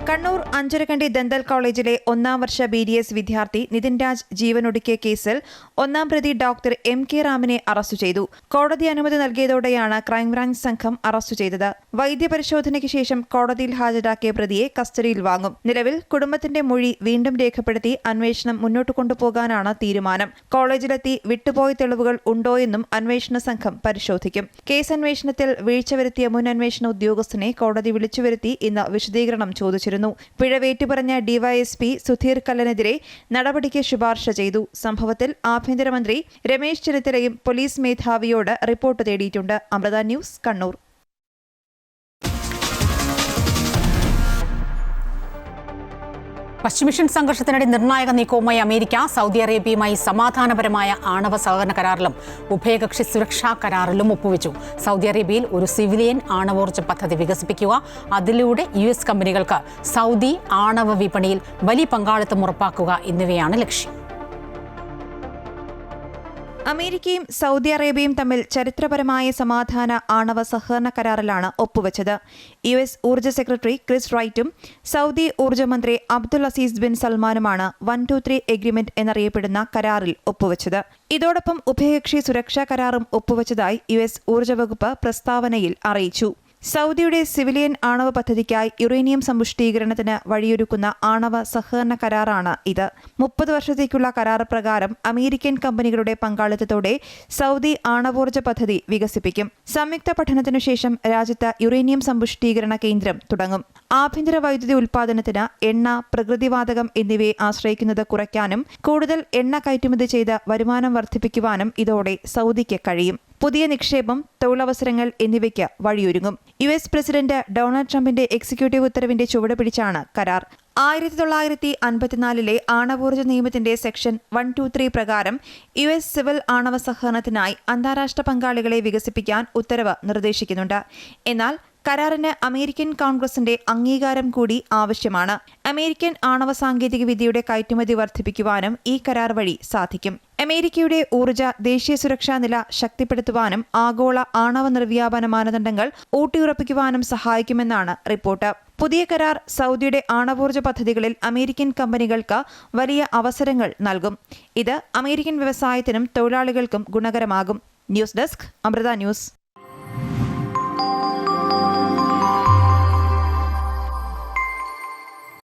കണ്ണൂർ അഞ്ചരക്കണ്ടി ദന്തൽ കോളേജിലെ 1-ാം വർഷ BDS വിദ്യാർത്ഥി നിതിൻ രാജ് ജീവനൊടുക്കിയ കേസിൽ 1-ാം പ്രതി ഡോക്ടർ MK റാമിനെ അറസ്റ്റ് ചെയ്തു. കോടതി അനുമതി നൽകിയതോടെയാണ് ക്രൈംബ്രാഞ്ച് സംഘം അറസ്റ്റ് ചെയ്തത്. വൈദ്യപരിശോധനയ്ക്ക് ശേഷം കോടതിയിൽ ഹാജരാക്കിയ പ്രതിയെ കസ്റ്റഡിയിൽ വാങ്ങും. നിലവിൽ കുടുംബത്തിന്റെ മൊഴി വീണ്ടും രേഖപ്പെടുത്തി അന്വേഷണം മുന്നോട്ട് കൊണ്ടുപോകാനാണ് തീരുമാനം. കോളേജിലെത്തി വിട്ടുപോയ തെളിവുകൾ ഉണ്ടോയെന്നും അന്വേഷണ സംഘം പരിശോധിക്കും. കേസ് അന്വേഷണത്തിൽ വീഴ്ച വരുത്തിയ മുൻ അന്വേഷണ ഉദ്യോഗസ്ഥനെ കോടതി വിളിച്ചുവരുത്തി ഇന്ന് വിശദീകരണം ചോദിച്ചിരുന്നു. പിഴവേറ്റുപറഞ്ഞ ഡിവൈഎസ്പി സുധീർ കല്ലനെതിരെ നടപടിക്ക് ശുപാർശ ചെയ്തു. സംഭവത്തിൽ ആഭ്യന്തരമന്ത്രി രമേശ് ചെന്നിത്തലയും പോലീസ് മേധാവിയോട് റിപ്പോർട്ട് തേടിയിട്ടുണ്ട്. അമൃത ന്യൂസ്, കണ്ണൂർ. പശ്ചിമേഷ്യൻ സംഘർഷത്തിനിടെ നിർണായക നീക്കവുമായി അമേരിക്ക സൗദി അറേബ്യയുമായി സമാധാനപരമായ ആണവ സഹകരണ കരാറിലും ഉഭയകക്ഷി സുരക്ഷാ കരാറിലും ഒപ്പുവെച്ചു. സൗദി അറേബ്യയിൽ ഒരു സിവിലിയൻ ആണവോർജ്ജ പദ്ധതി വികസിപ്പിക്കുക, അതിലൂടെ US കമ്പനികൾക്ക് സൗദി ആണവ വിപണിയിൽ വലിയ പങ്കാളിത്തം ഉറപ്പാക്കുക എന്നിവയാണ് ലക്ഷ്യം. അമേരിക്കയും സൗദി അറേബ്യയും തമ്മിൽ ചരിത്രപരമായ സമാധാന ആണവ സഹകരണ കരാറിലാണ് ഒപ്പുവെച്ചത്. US ഊർജ്ജ സെക്രട്ടറി ക്രിസ് റൈറ്റും സൗദി ഊർജ്ജ മന്ത്രി അബ്ദുൽ അസീസ് ബിൻ സൽമാനുമാണ് 123 എഗ്രിമെന്റ് എന്നറിയപ്പെടുന്ന കരാറിൽ ഒപ്പുവെച്ചത്. ഇതോടൊപ്പം ഉഭയകക്ഷി സുരക്ഷാ കരാറും ഒപ്പുവെച്ചതായി US ഊർജ്ജ വകുപ്പ് പ്രസ്താവനയിൽ അറിയിച്ചു. സൗദിയുടെ സിവിലിയൻ ആണവ പദ്ധതിക്കായി യുറേനിയം സമ്പുഷ്ടീകരണത്തിന് വഴിയൊരുക്കുന്ന ആണവ സഹകരണ കരാറാണ് ഇത്. 30 വർഷത്തേക്കുള്ള കരാർ പ്രകാരം അമേരിക്കൻ കമ്പനികളുടെ പങ്കാളിത്തത്തോടെ സൗദി ആണവോർജ്ജ പദ്ധതി വികസിപ്പിക്കും. സംയുക്ത പഠനത്തിനു ശേഷം രാജ്യത്ത് യുറേനിയം സമ്പുഷ്ടീകരണ കേന്ദ്രം തുടങ്ങും. ആഭ്യന്തര വൈദ്യുതി ഉൽപ്പാദനത്തിന് എണ്ണ, പ്രകൃതിവാതകം എന്നിവയെ ആശ്രയിക്കുന്നത് കുറയ്ക്കാനും കൂടുതൽ എണ്ണ കയറ്റുമതി ചെയ്ത് വരുമാനം വർദ്ധിപ്പിക്കുവാനും ഇതോടെ സൗദിക്ക് കഴിയും. പുതിയ നിക്ഷേപം, തൊഴിലവസരങ്ങൾ എന്നിവയ്ക്ക് വഴിയൊരുങ്ങും. US പ്രസിഡന്റ് ഡൊണാൾഡ് ട്രംപിന്റെ എക്സിക്യൂട്ടീവ് ഉത്തരവിന്റെ ചുവട് പിടിച്ചാണ് കരാർ. 1954 ആണവോർജ്ജ നിയമത്തിന്റെ സെക്ഷൻ 123 പ്രകാരം US സിവിൽ ആണവ സഹകരണത്തിനായി അന്താരാഷ്ട്ര പങ്കാളികളെ വികസിപ്പിക്കാൻ ഉത്തരവ് നിർദ്ദേശിക്കുന്നുണ്ട്. എന്നാൽ കരാറിന് അമേരിക്കൻ കോൺഗ്രസിന്റെ അംഗീകാരം കൂടി ആവശ്യമാണ്. അമേരിക്കൻ ആണവ സാങ്കേതിക വിദ്യയുടെ കയറ്റുമതി വർദ്ധിപ്പിക്കുവാനും ഈ കരാർ വഴി സാധിക്കും. അമേരിക്കയുടെ ഊർജ്ജ ദേശീയ സുരക്ഷാ നില ശക്തിപ്പെടുത്തുവാനും ആഗോള ആണവ നിർവ്യാപന മാനദണ്ഡങ്ങൾ ഊട്ടിയുറപ്പിക്കുവാനും സഹായിക്കുമെന്നാണ് റിപ്പോർട്ട്. പുതിയ കരാർ സൗദിയുടെ ആണവോർജ്ജ പദ്ധതികളിൽ അമേരിക്കൻ കമ്പനികൾക്ക് വലിയ അവസരങ്ങൾ നൽകും. ഇത് അമേരിക്കൻ വ്യവസായത്തിനും തൊഴിലാളികൾക്കും ഗുണകരമാകും. News desk, Amrita news.